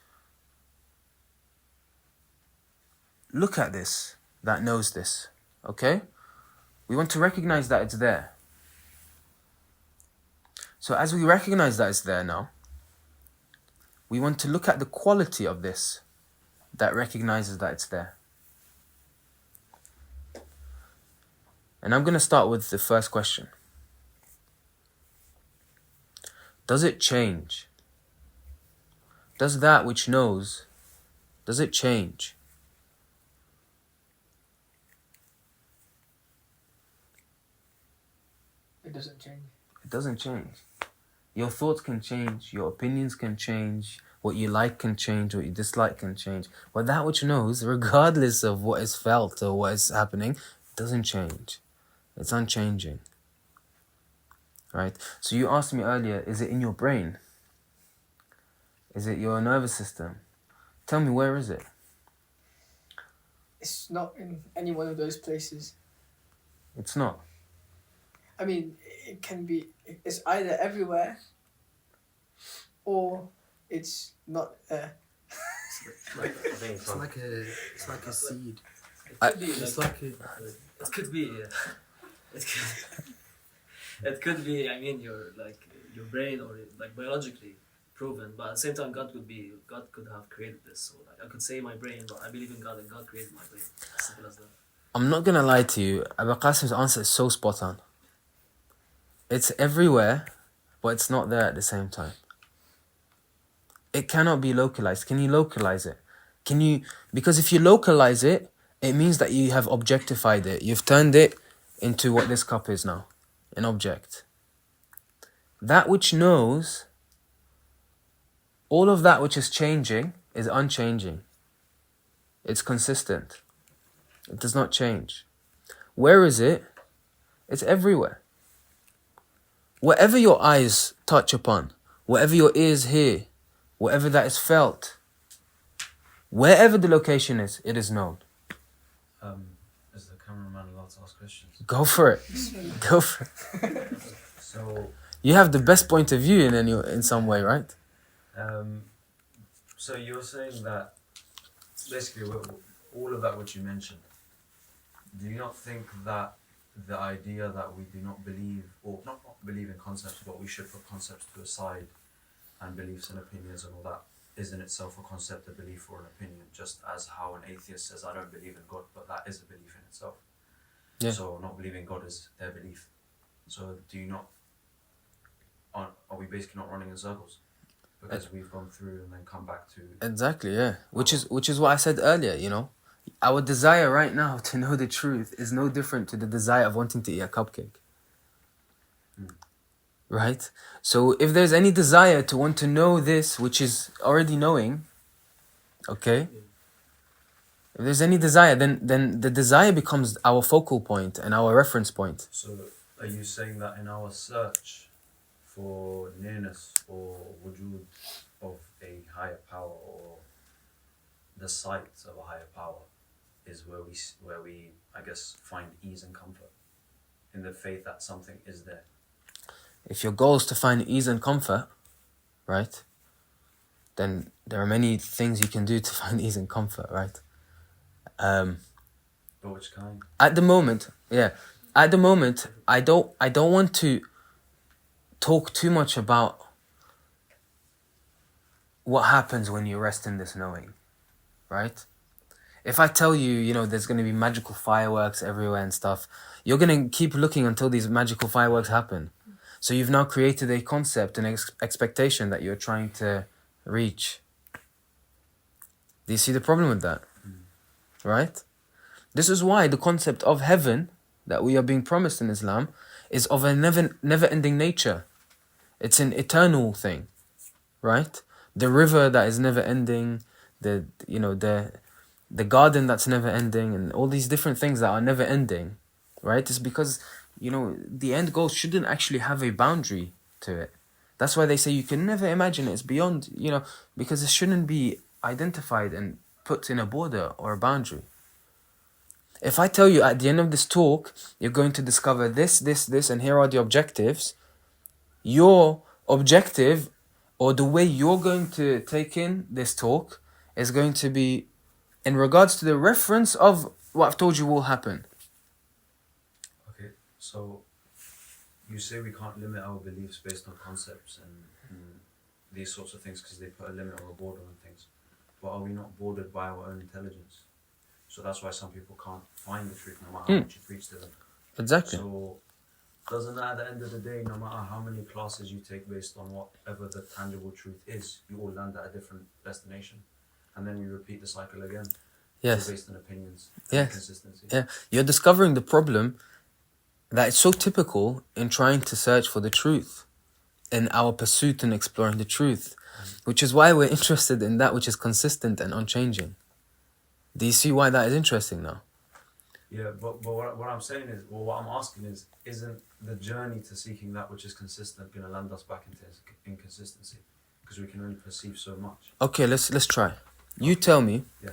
look at this, that knows this. Okay? We want to recognize that it's there. So as we recognize that it's there now, we want to look at the quality of this that recognizes that it's there. And I'm going to start with the first question. Does it change? Does that which knows, does it change? It doesn't change. It doesn't change. Your thoughts can change, your opinions can change, what you like can change, what you dislike can change. But that which knows, regardless of what is felt or what is happening, doesn't change. It's unchanging. Right? So you asked me earlier, is it in your brain? Is it your nervous system? Tell me, where is it? It's not in any one of those places. It's not. I mean, it can be. It's either everywhere, or it's not there. I think It's like a seed. It could be It's like, like a, it could be it could be, I mean, your brain, or like biologically proven, but at the same time God could have created this. So like I could say my brain, but I believe in God and God created my brain. As simple as that. I'm not gonna lie to you, Abu Qasim's answer is so spot on. It's everywhere, but it's not there at the same time. It cannot be localized. Can you localize it? Because if you localize it, it means that you have objectified it. You've turned it into what this cup is now, an object. That which knows, all of that which is changing is unchanging. It's consistent. It does not change. Where is it? It's everywhere. Whatever your eyes touch upon, whatever your ears hear, whatever that is felt, wherever the location is, it is known. Is the cameraman allowed to ask questions? Go for it. Go for it. So, You have the best point of view in some way, right? so you're saying that basically all of that which you mentioned. Do you not think that the idea that we do not believe, or not believe in concepts, but we should put concepts to a side, and beliefs and opinions and all that, is in itself a concept, a belief, or an opinion, just as how an atheist says, I don't believe in God, but that is a belief in itself. Yeah. So not believing in God is their belief. So do you not, are we basically not running in circles? Because we've gone through and then come back to... Exactly, yeah. Which is what I said earlier, you know. Our desire right now to know the truth is no different to the desire of wanting to eat a cupcake. Right? So if there's any desire to want to know this, which is already knowing, okay? If there's any desire, then the desire becomes our focal point and our reference point. So are you saying that in our search for nearness or wujud of a higher power, or the sight of a higher power, is where we I guess find ease and comfort in the faith that something is there? If your goal is to find ease and comfort, right? Then there are many things you can do to find ease and comfort, right? But which kind? At the moment, I don't want to talk too much about what happens when you rest in this knowing, right? If I tell you, you know, there's going to be magical fireworks everywhere and stuff, you're going to keep looking until these magical fireworks happen. So you've now created a concept and expectation that you're trying to reach. Do you see the problem with that? Right? This is why the concept of heaven that we are being promised in Islam is of a never-ending nature. It's an eternal thing, right? The river that is never-ending, the garden that's never-ending, and all these different things that are never-ending, right? It's because, you know, the end goal shouldn't actually have a boundary to it. That's why they say you can never imagine it. It's beyond, you know, because it shouldn't be identified and put in a border or a boundary. If I tell you at the end of this talk, you're going to discover this, and here are the objectives, your objective or the way you're going to take in this talk is going to be in regards to the reference of what I've told you will happen. Okay, so you say we can't limit our beliefs based on concepts and these sorts of things because they put a limit or a border on things. But are we not bordered by our own intelligence? So that's why some people can't find the truth no matter how much you preach to them. Exactly. So doesn't that at the end of the day, no matter how many classes you take based on whatever the tangible truth is, you all land at a different destination. And then you repeat the cycle again. Yes. Based on opinions and Yes. consistency. Yeah. You're discovering the problem that is so typical in trying to search for the truth, in our pursuit in exploring the truth, which is why we're interested in that which is consistent and unchanging. Do you see why that is interesting now? Yeah, but what I'm saying is, well, what I'm asking is, isn't the journey to seeking that which is consistent going to land us back into inconsistency? Because we can only perceive so much. Okay, let's try. You tell me, Yeah.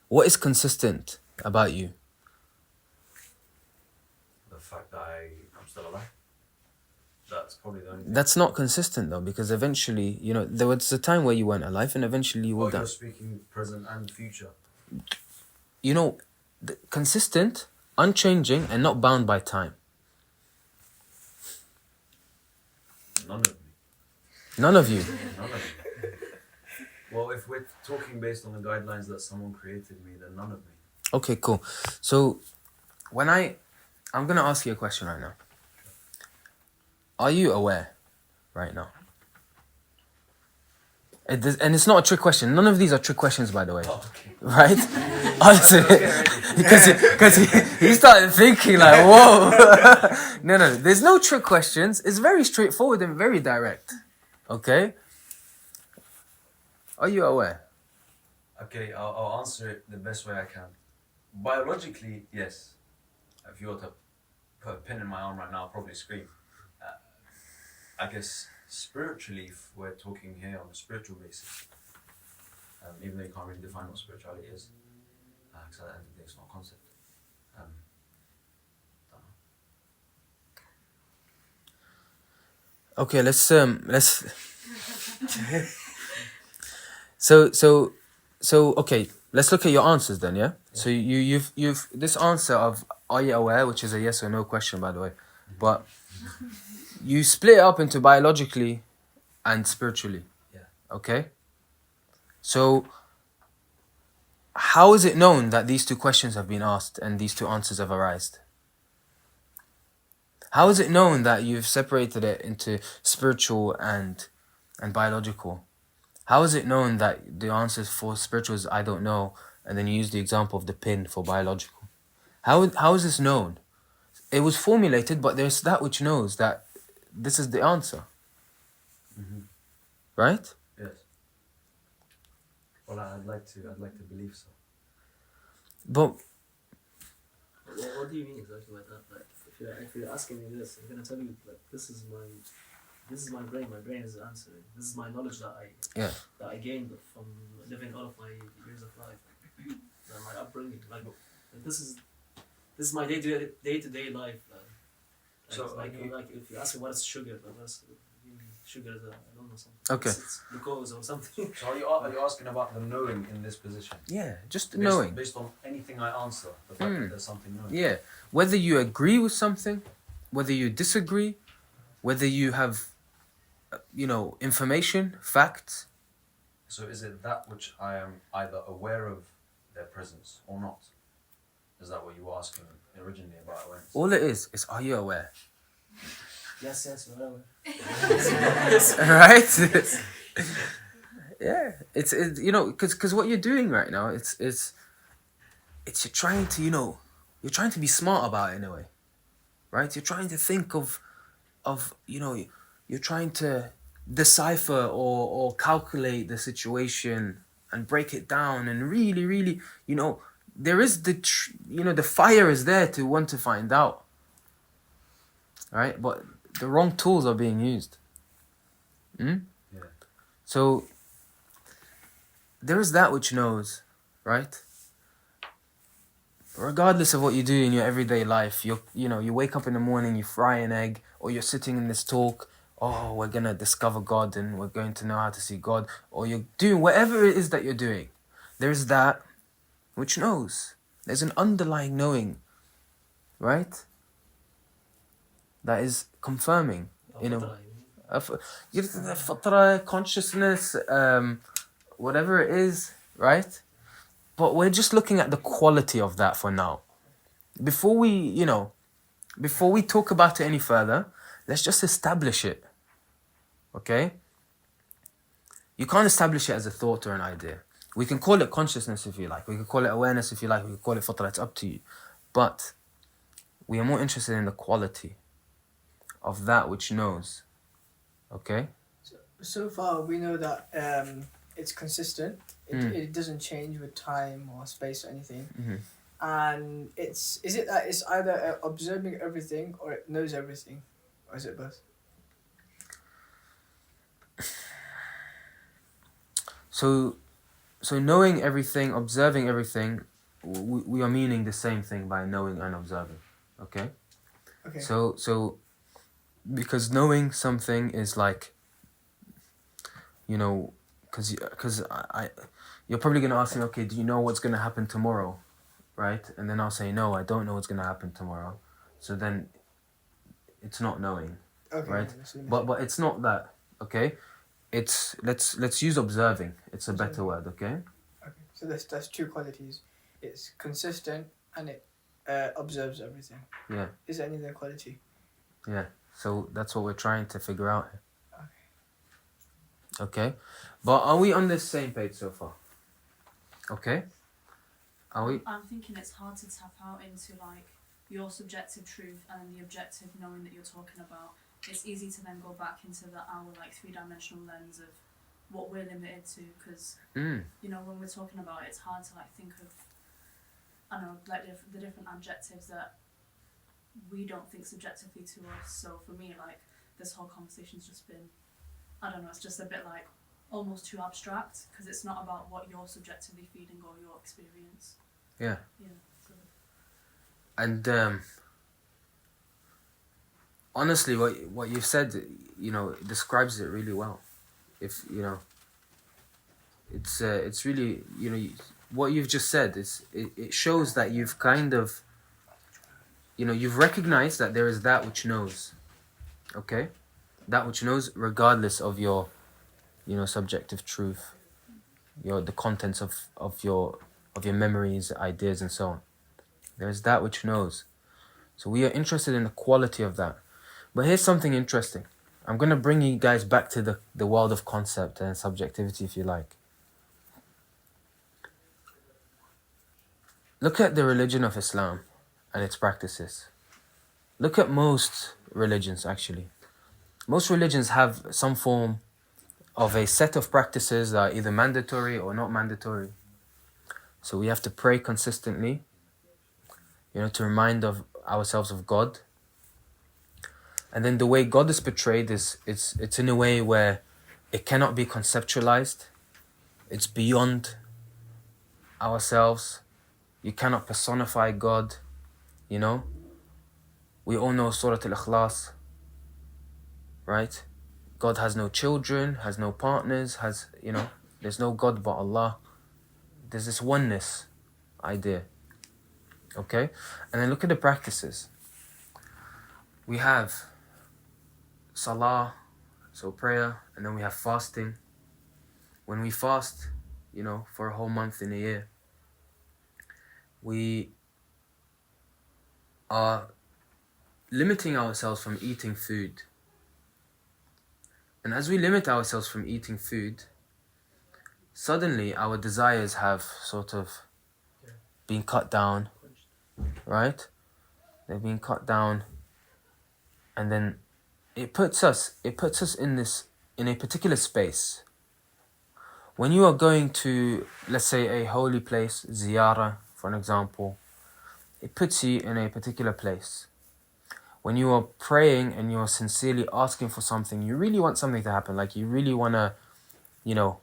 what is consistent about you? The fact that I'm still alive. That's probably the only thing. That's not consistent though, because eventually, you know, there was a time where you weren't alive and eventually you will die. You're speaking present and future. You know, consistent, unchanging, and not bound by time. None of me. None of you. None of me. Well, if we're talking based on the guidelines that someone created me, then none of me. Okay, cool. So, I'm going to ask you a question right now. Are you aware right now? And it's not a trick question. None of these are trick questions, by the way. Oh, okay. Right? Honestly. Because he started thinking like, whoa. No. There's no trick questions. It's very straightforward and very direct. Okay? Are you aware? Okay, I'll answer it the best way I can. Biologically, yes. If you were to put a pin in my arm right now, I'll probably scream. I guess spiritually, if we're talking here on a spiritual basis, even though you can't really define what spirituality is, because at the end of the day, it's not a concept. Don't know. Okay, let's so okay, let's look at your answers then, yeah? So you've this answer of are you aware, which is a yes or no question, by the way, but you split it up into biologically and spiritually. Yeah. Okay? So how is it known that these two questions have been asked and these two answers have arisen? How is it known that you've separated it into spiritual and biological? How is it known that the answers for spiritual is I don't know, and then you use the example of the pin for biological? How is this known? It was formulated, but there's that which knows that this is the answer. Mm-hmm. Right? Yes. Well, I'd like to believe so. But What do you mean exactly by that? Like, if you're asking me this, I'm gonna tell you like this is my brain. My brain is answering. This is my knowledge that I gained from living all of my years of life, my upbringing. Like this is my day to day life. So like if you ask me what is sugar, sugar is I don't know something. Okay. It's glucose or something. So are you asking about the knowing in this position? yeah, just knowing. Based on anything I answer, the fact that there's something knowing. Yeah, whether you agree with something, whether you disagree, whether you have, information, facts. So is it that which I am either aware of their presence or not? Is that what you were asking originally about awareness? All it is are you aware? Yes, whatever. Right? Yeah, it's because what you're doing right now, it's you're trying to you're trying to be smart about it in a way, right? You're trying to think of you're trying to decipher or calculate the situation and break it down and really there is the fire is there to want to find out, right? But the wrong tools are being used. Yeah. So there is that which knows, right? Regardless of what you do in your everyday life, you wake up in the morning, you fry an egg, or you're sitting in this talk, oh, we're gonna discover God and we're going to know how to see God, or you're doing whatever it is that you're doing. There's that which knows. There's an underlying knowing, right? That is confirming, fatra, consciousness, whatever it is, right? But we're just looking at the quality of that for now. Before we talk about it any further, let's just establish it. Okay? You can't establish it as a thought or an idea. We can call it consciousness if you like. We can call it awareness if you like. We can call it fatra. It's up to you. But we are more interested in the quality of that which knows. Okay? So far, we know that it's consistent. It doesn't change with time or space or anything. Mm-hmm. And is it that it's either observing everything or it knows everything? Or is it both? So knowing everything, observing everything, we are meaning the same thing by knowing and observing. Okay? Okay. So because knowing something is like, because you're probably going to ask me, okay, do you know what's going to happen tomorrow? Right? And then I'll say, no, I don't know what's going to happen tomorrow. So then it's not knowing. Okay. Right? But it's not that, okay? It's let's use observing. It's a better word, okay? Okay. So that's two qualities. It's consistent and it observes everything. Yeah. Is there any other quality? Yeah. So that's what we're trying to figure out here. Okay? But are we on the same page so far? Okay? Are we? I'm thinking it's hard to tap out into like your subjective truth and then the objective knowing that you're talking about. It's easy to then go back into our like three-dimensional lens of what we're limited to, because when we're talking about it, it's hard to like think of, I don't know, like the different adjectives that we don't think subjectively to us. So for me, like this whole conversation's just been, I don't know, it's just a bit like almost too abstract, because it's not about what you're subjectively feeling or your experience. Yeah. Yeah. So. And honestly, what you've said, it describes it really well. If it's really, what you've just said. It shows that you've kind of, you've recognized that there is that which knows. Okay, that which knows, regardless of your, subjective truth, the contents of your memories, ideas, and so on. There is that which knows. So we are interested in the quality of that. But here's something interesting. I'm going to bring you guys back to the world of concept and subjectivity, if you like. Look at the religion of Islam and its practices. Look at most religions, actually. Most religions have some form of a set of practices that are either mandatory or not mandatory. So we have to pray consistently, to remind ourselves of God. And then the way God is portrayed it's in a way where it cannot be conceptualized. It's beyond ourselves. You cannot personify God, We all know Surah Al-Ikhlas, right? God has no children, has no partners, there's no God but Allah. There's this oneness idea, okay? And then look at the practices. We have salah, so prayer, and then we have fasting. When we fast, for a whole month in a year, we are limiting ourselves from eating food. And as we limit ourselves from eating food, suddenly our desires have sort of been cut down, right? They've been cut down, and then it puts us in a particular space. When you are going to, let's say, a holy place, ziyarah, for an example, it puts you in a particular place when you are praying and you're sincerely asking for something, you really want something to happen, like you really want to, you know,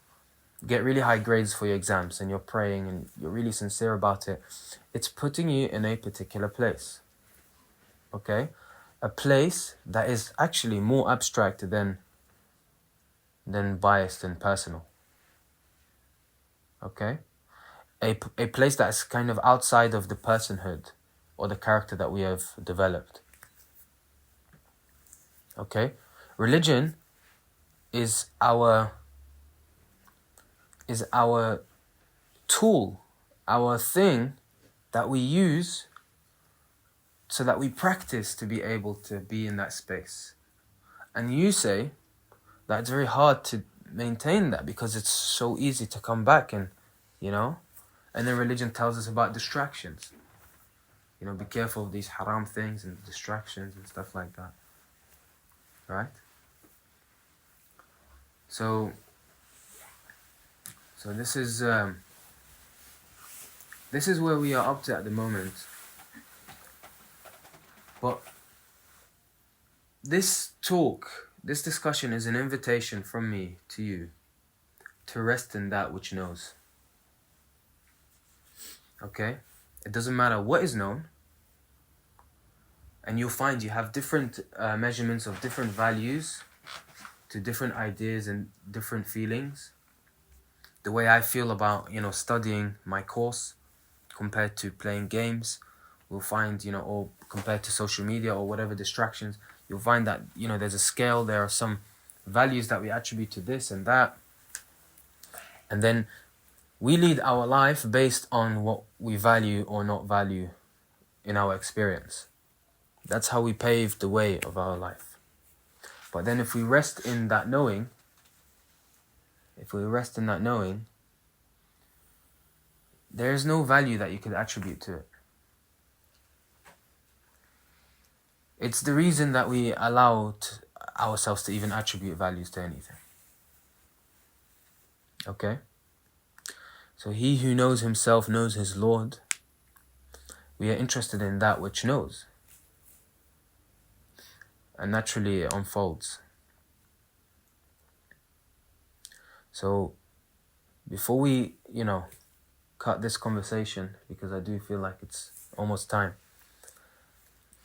get really high grades for your exams, and you're praying and you're really sincere about it, it's putting you in a particular place. Okay? A place that is actually more abstract than biased and personal. Okay? A place that's kind of outside of the personhood or the character that we have developed. Okay? Religion is our tool, our thing that we use so that we practice to be able to be in that space. And you say that it's very hard to maintain that because it's so easy to come back and, you know, and then religion tells us about distractions. You know, be careful of these haram things and distractions and stuff like that. Right? So this is where we are up to at the moment. But this discussion is an invitation from me to you to rest in that which knows. Okay? It doesn't matter what is known. And you'll find you have different measurements of different values to different ideas and different feelings. The way I feel about, you know, studying my course compared to playing games, we'll find, you know, or compared to social media or whatever distractions, you'll find that, you know, there's a scale, there are some values that we attribute to this and that. And then we lead our life based on what we value or not value in our experience. That's how we pave the way of our life. But then if we rest in that knowing, there is no value that you could attribute to it. It's the reason that we allow ourselves to even attribute values to anything. Okay? So he who knows himself knows his Lord. We are interested in that which knows. And naturally it unfolds. So before we, you know, cut this conversation, because I do feel like it's almost time,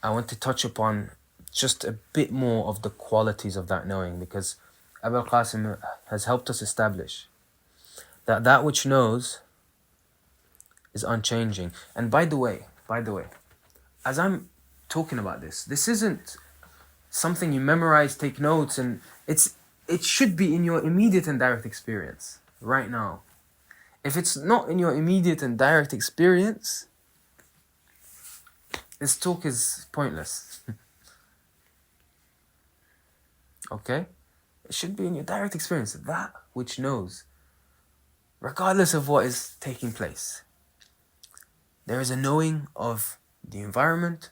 I want to touch upon just a bit more of the qualities of that knowing, because Abu al-Qasim has helped us establish that which knows is unchanging. And by the way, as I'm talking about this isn't something you memorize, take notes, and it should be in your immediate and direct experience right now. If it's not in your immediate and direct experience, this talk is pointless. Okay? It should be in your direct experience, that which knows, regardless of what is taking place. There is a knowing of the environment.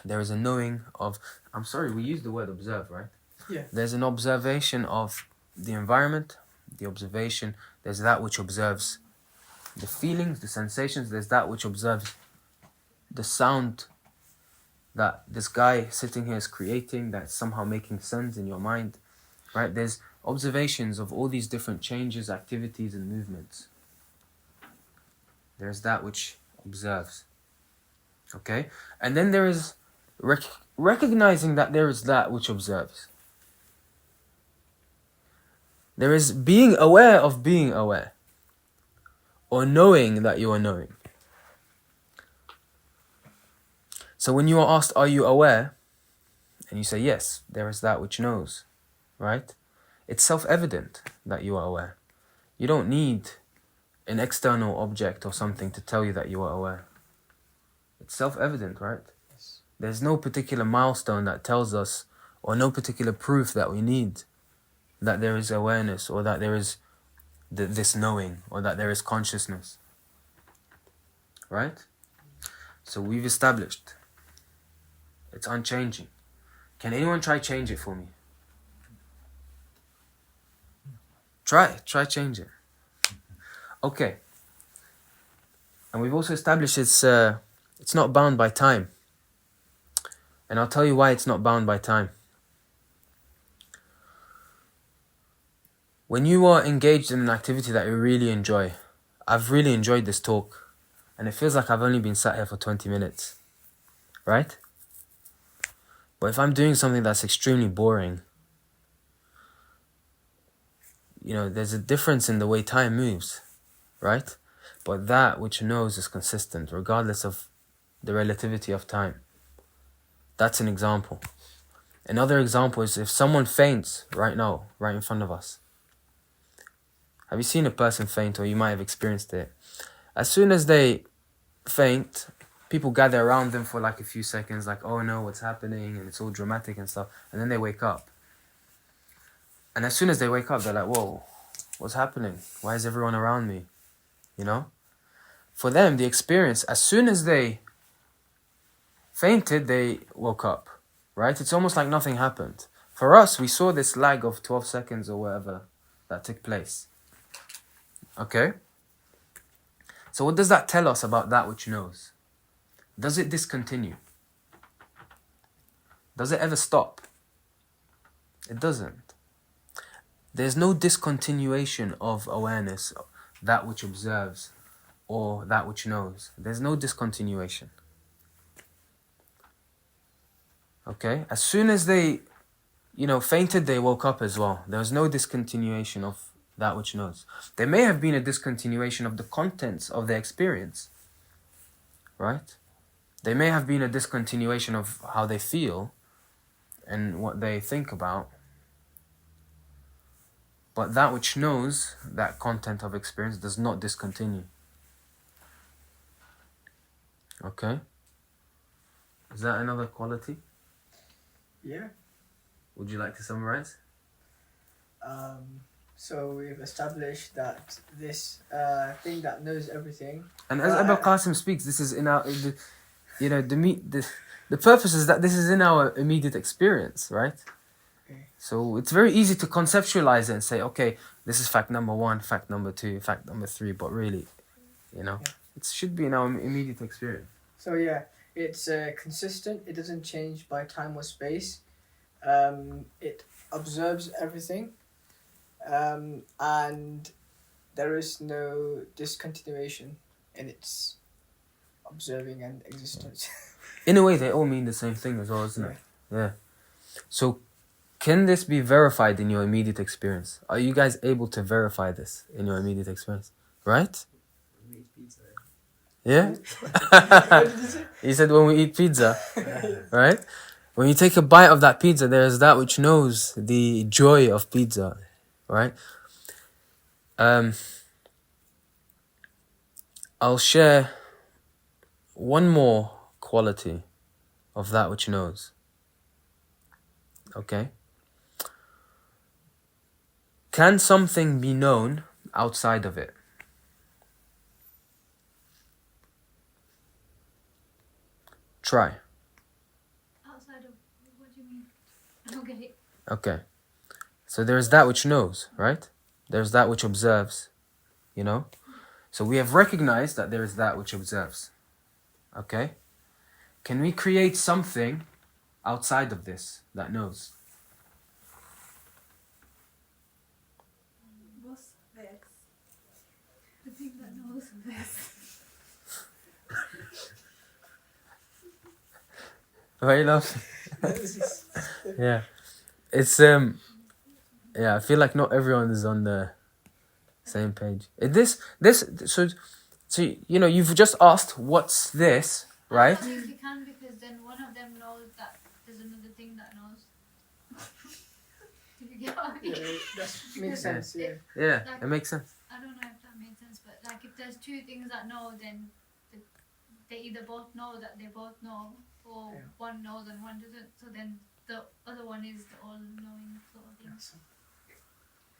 There is a knowing of, I'm sorry, we use the word observe, right? Yeah. There's an observation of the environment, there's that which observes the feelings, the sensations, there's that which observes the sound that this guy sitting here is creating, that's somehow making sense in your mind, right? There's observations of all these different changes, activities, and movements. There's that which observes. Okay? And then there is recognizing that there is that which observes. There is being aware of being aware, or knowing that you are knowing. So when you are asked, are you aware? And you say, yes, there is that which knows, right? It's self-evident that you are aware. You don't need an external object or something to tell you that you are aware. It's self-evident, right? Yes. There's no particular milestone that tells us, or no particular proof that we need, that there is awareness, or that there is this knowing, or that there is consciousness. Right? So we've established it's unchanging. Can anyone try change it for me? Try change it. Okay. And we've also established it's not bound by time. And I'll tell you why it's not bound by time. When you are engaged in an activity that you really enjoy, I've really enjoyed this talk, and it feels like I've only been sat here for 20 minutes, right? But if I'm doing something that's extremely boring, you know, there's a difference in the way time moves, right? But that which knows is consistent, regardless of the relativity of time. That's an example. Another example is if someone faints right now, right in front of us. Have you seen a person faint, or you might have experienced it? As soon as they faint, people gather around them for like a few seconds, like, oh no, what's happening? And it's all dramatic and stuff. And then they wake up. And as soon as they wake up, they're like, whoa, what's happening? Why is everyone around me? You know? For them, the experience, as soon as they fainted, they woke up, right? It's almost like nothing happened. For us, we saw this lag of 12 seconds or whatever that took place. Okay? So what does that tell us about that which knows? Does it discontinue? Does it ever stop? It doesn't. There's no discontinuation of awareness, that which observes or that which knows. There's no discontinuation. Okay? As soon as they, fainted, they woke up as well. There was no discontinuation of that which knows. There may have been a discontinuation of the contents of their experience, right? There may have been a discontinuation of how they feel and what they think about, but that which knows, that content of experience, does not discontinue. Okay? Is that another quality? Yeah. Would you like to summarize? So we've established that this thing that knows everything. And as Abu Qasim speaks, this is in our, the purpose is that this is in our immediate experience, right? Okay. So it's very easy to conceptualize it and say, okay, this is fact number 1, fact number 2, fact number 3, but really, it should be in our immediate experience. So yeah, it's consistent. It doesn't change by time or space. It observes everything. And there is no discontinuation in its observing and existence. In a way, they all mean the same thing as well, isn't it? Yeah. Yeah. So, can this be verified in your immediate experience? Are you guys able to verify this in your immediate experience? Right? We eat pizza. Yeah? What did you say? He said when we eat pizza, right? When you take a bite of that pizza, there is that which knows the joy of pizza, right? I'll share one more quality of that which knows. Okay? Can something be known outside of it? Try. Outside of, what do you mean? I don't get it. Okay. So there's that which knows, right? There's that which observes, So we have recognized that there is that which observes. Okay? Can we create something outside of this that knows? What's this? The thing that knows this. Why are you laughing? Yeah. It's I feel like not everyone is on the same page. So you've just asked what's this, right? I think you can, because then one of them knows that there's another thing that knows. Do you get what I mean? Yeah, that makes sense. Yeah. Yeah, Like- it makes sense. I don't know if that made sense, but like if there's two things that know, then they either both know that they both know, or Yeah. one knows and one doesn't. So then the other one is the all-knowing sort of thing.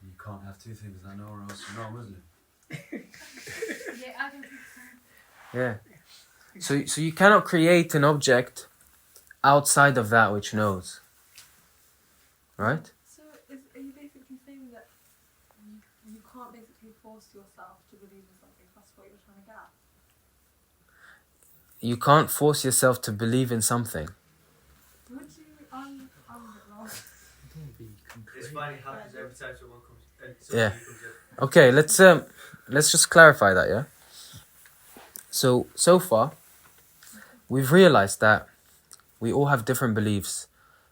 You can't have two things that know, or else you're not a Muslim. Yeah, I don't think so. Yeah. So you cannot create an object outside of that which knows. Right? So are you basically saying that you can't basically force yourself to believe in something? That's what you're trying to get at? You can't force yourself to believe in something. It's funny, it happens every time someone comes. Yeah. Comes in. Okay, let's just clarify that, yeah? So far, we've realized that we all have different beliefs.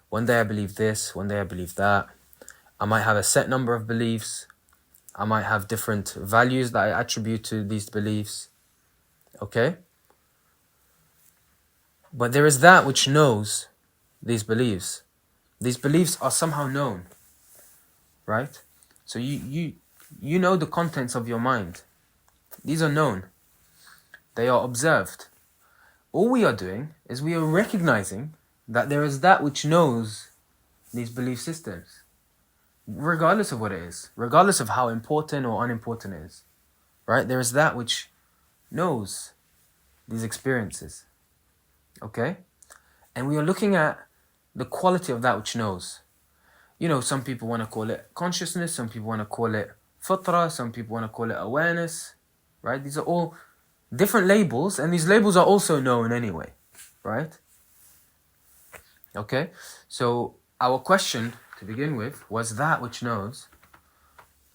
One day I believe this, one day I believe that. I might have a set number of beliefs. I might have different values that I attribute to these beliefs. Okay? But there is that which knows these beliefs. These beliefs are somehow known. Right? So you know the contents of your mind. These are known. They are observed. All we are doing is we are recognizing that there is that which knows these belief systems, regardless of what it is, regardless of how important or unimportant it is. Right? There is that which knows these experiences. Okay? And we are looking at the quality of that which knows. You know, some people want to call it consciousness, some people want to call it fitra, some people want to call it awareness. Right? These are all different labels, and these labels are also known anyway. Right? Okay? So our question to begin with was that which knows,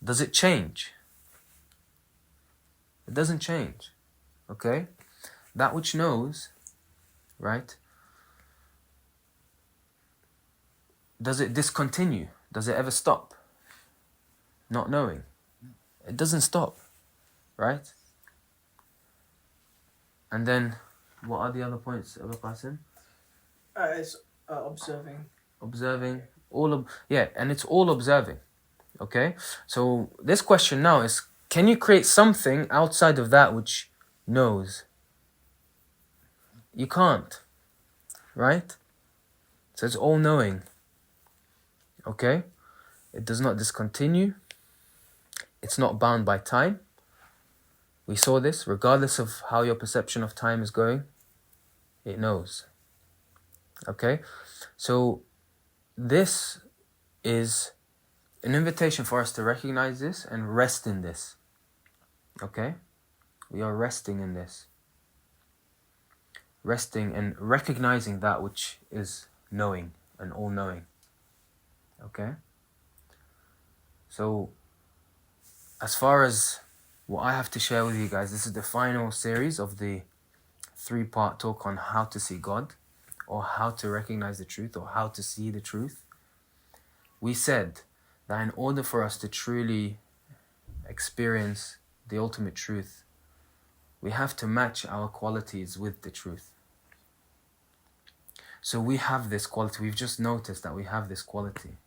does it change? It doesn't change. Okay? That which knows, right? Does it discontinue? Does it ever stop? Not knowing. It doesn't stop. Right? And then, what are the other points, Abu Qasim? It's observing. Observing. And it's all observing. Okay? So, this question now is, can you create something outside of that which knows? You can't. Right? So, it's all knowing. Okay? It does not discontinue. It's not bound by time. We saw this, regardless of how your perception of time is going, it knows. Okay? So, this is an invitation for us to recognize this and rest in this. Okay? We are resting in this. Resting and recognizing that which is knowing and all-knowing. Okay? So, as far as what I have to share with you guys, this is the final series of the 3-part talk on how to see God, or how to recognize the truth, or how to see the truth. We said that in order for us to truly experience the ultimate truth, we have to match our qualities with the truth. So we have this quality. We've just noticed that we have this quality.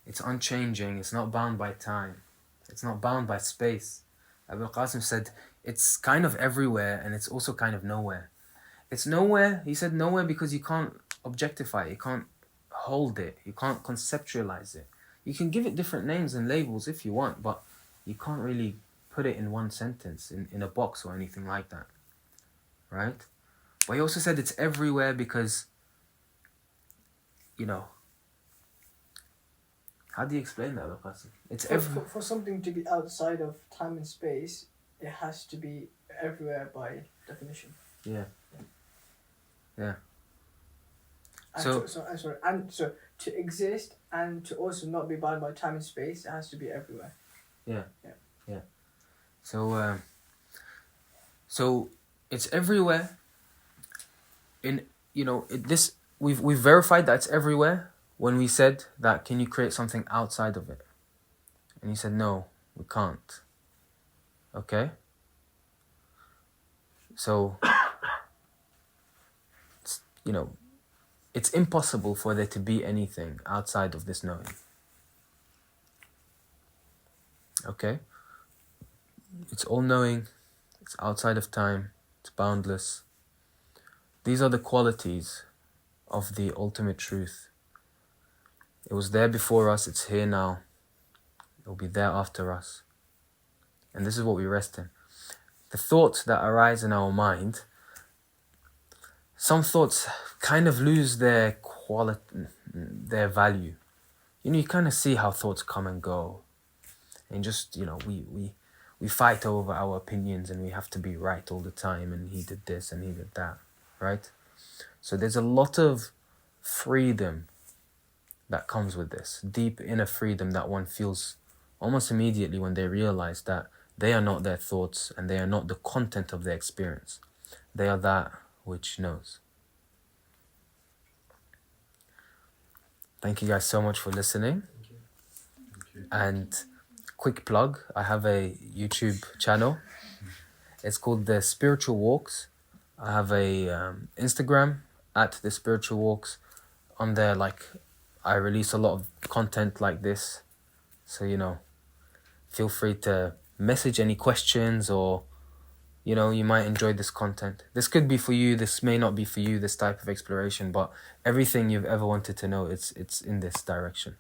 It's unchanging. It's not bound by time. It's not bound by space. Abu Qasim said it's kind of everywhere and it's also kind of nowhere. It's nowhere, he said nowhere because you can't objectify it, you can't hold it, you can't conceptualize it. You can give it different names and labels if you want, but you can't really put it in one sentence, in a box or anything like that. Right? But he also said it's everywhere because, you know, how do you explain that, Abu Qasim? It's For something to be outside of time and space, it has to be everywhere by definition. Yeah. Yeah. And so to exist and to also not be bound by time and space, it has to be everywhere. Yeah. So it's everywhere. We've verified that it's everywhere when we said that, can you create something outside of it? And he said, no, we can't. Okay? So, it's impossible for there to be anything outside of this knowing. Okay? It's all-knowing, it's outside of time, it's boundless. These are the qualities of the ultimate truth. It was there before us, it's here now. It will be there after us. And this is what we rest in. The thoughts that arise in our mind, some thoughts kind of lose their their value. You kind of see how thoughts come and go. And just, we fight over our opinions and we have to be right all the time, and he did this and he did that, right? So there's a lot of freedom that comes with this. Deep inner freedom that one feels almost immediately when they realize that they are not their thoughts and they are not the content of their experience. They are that which knows. Thank you guys so much for listening. And quick plug, I have a YouTube channel. It's called The Spiritual Walks. I have a Instagram at The Spiritual Walks. On there, like, I release a lot of content like this. So, you know, feel free to message any questions, or, you know, you might enjoy this content. This could be for you, this may not be for you, this type of exploration, but everything you've ever wanted to know, it's in this direction.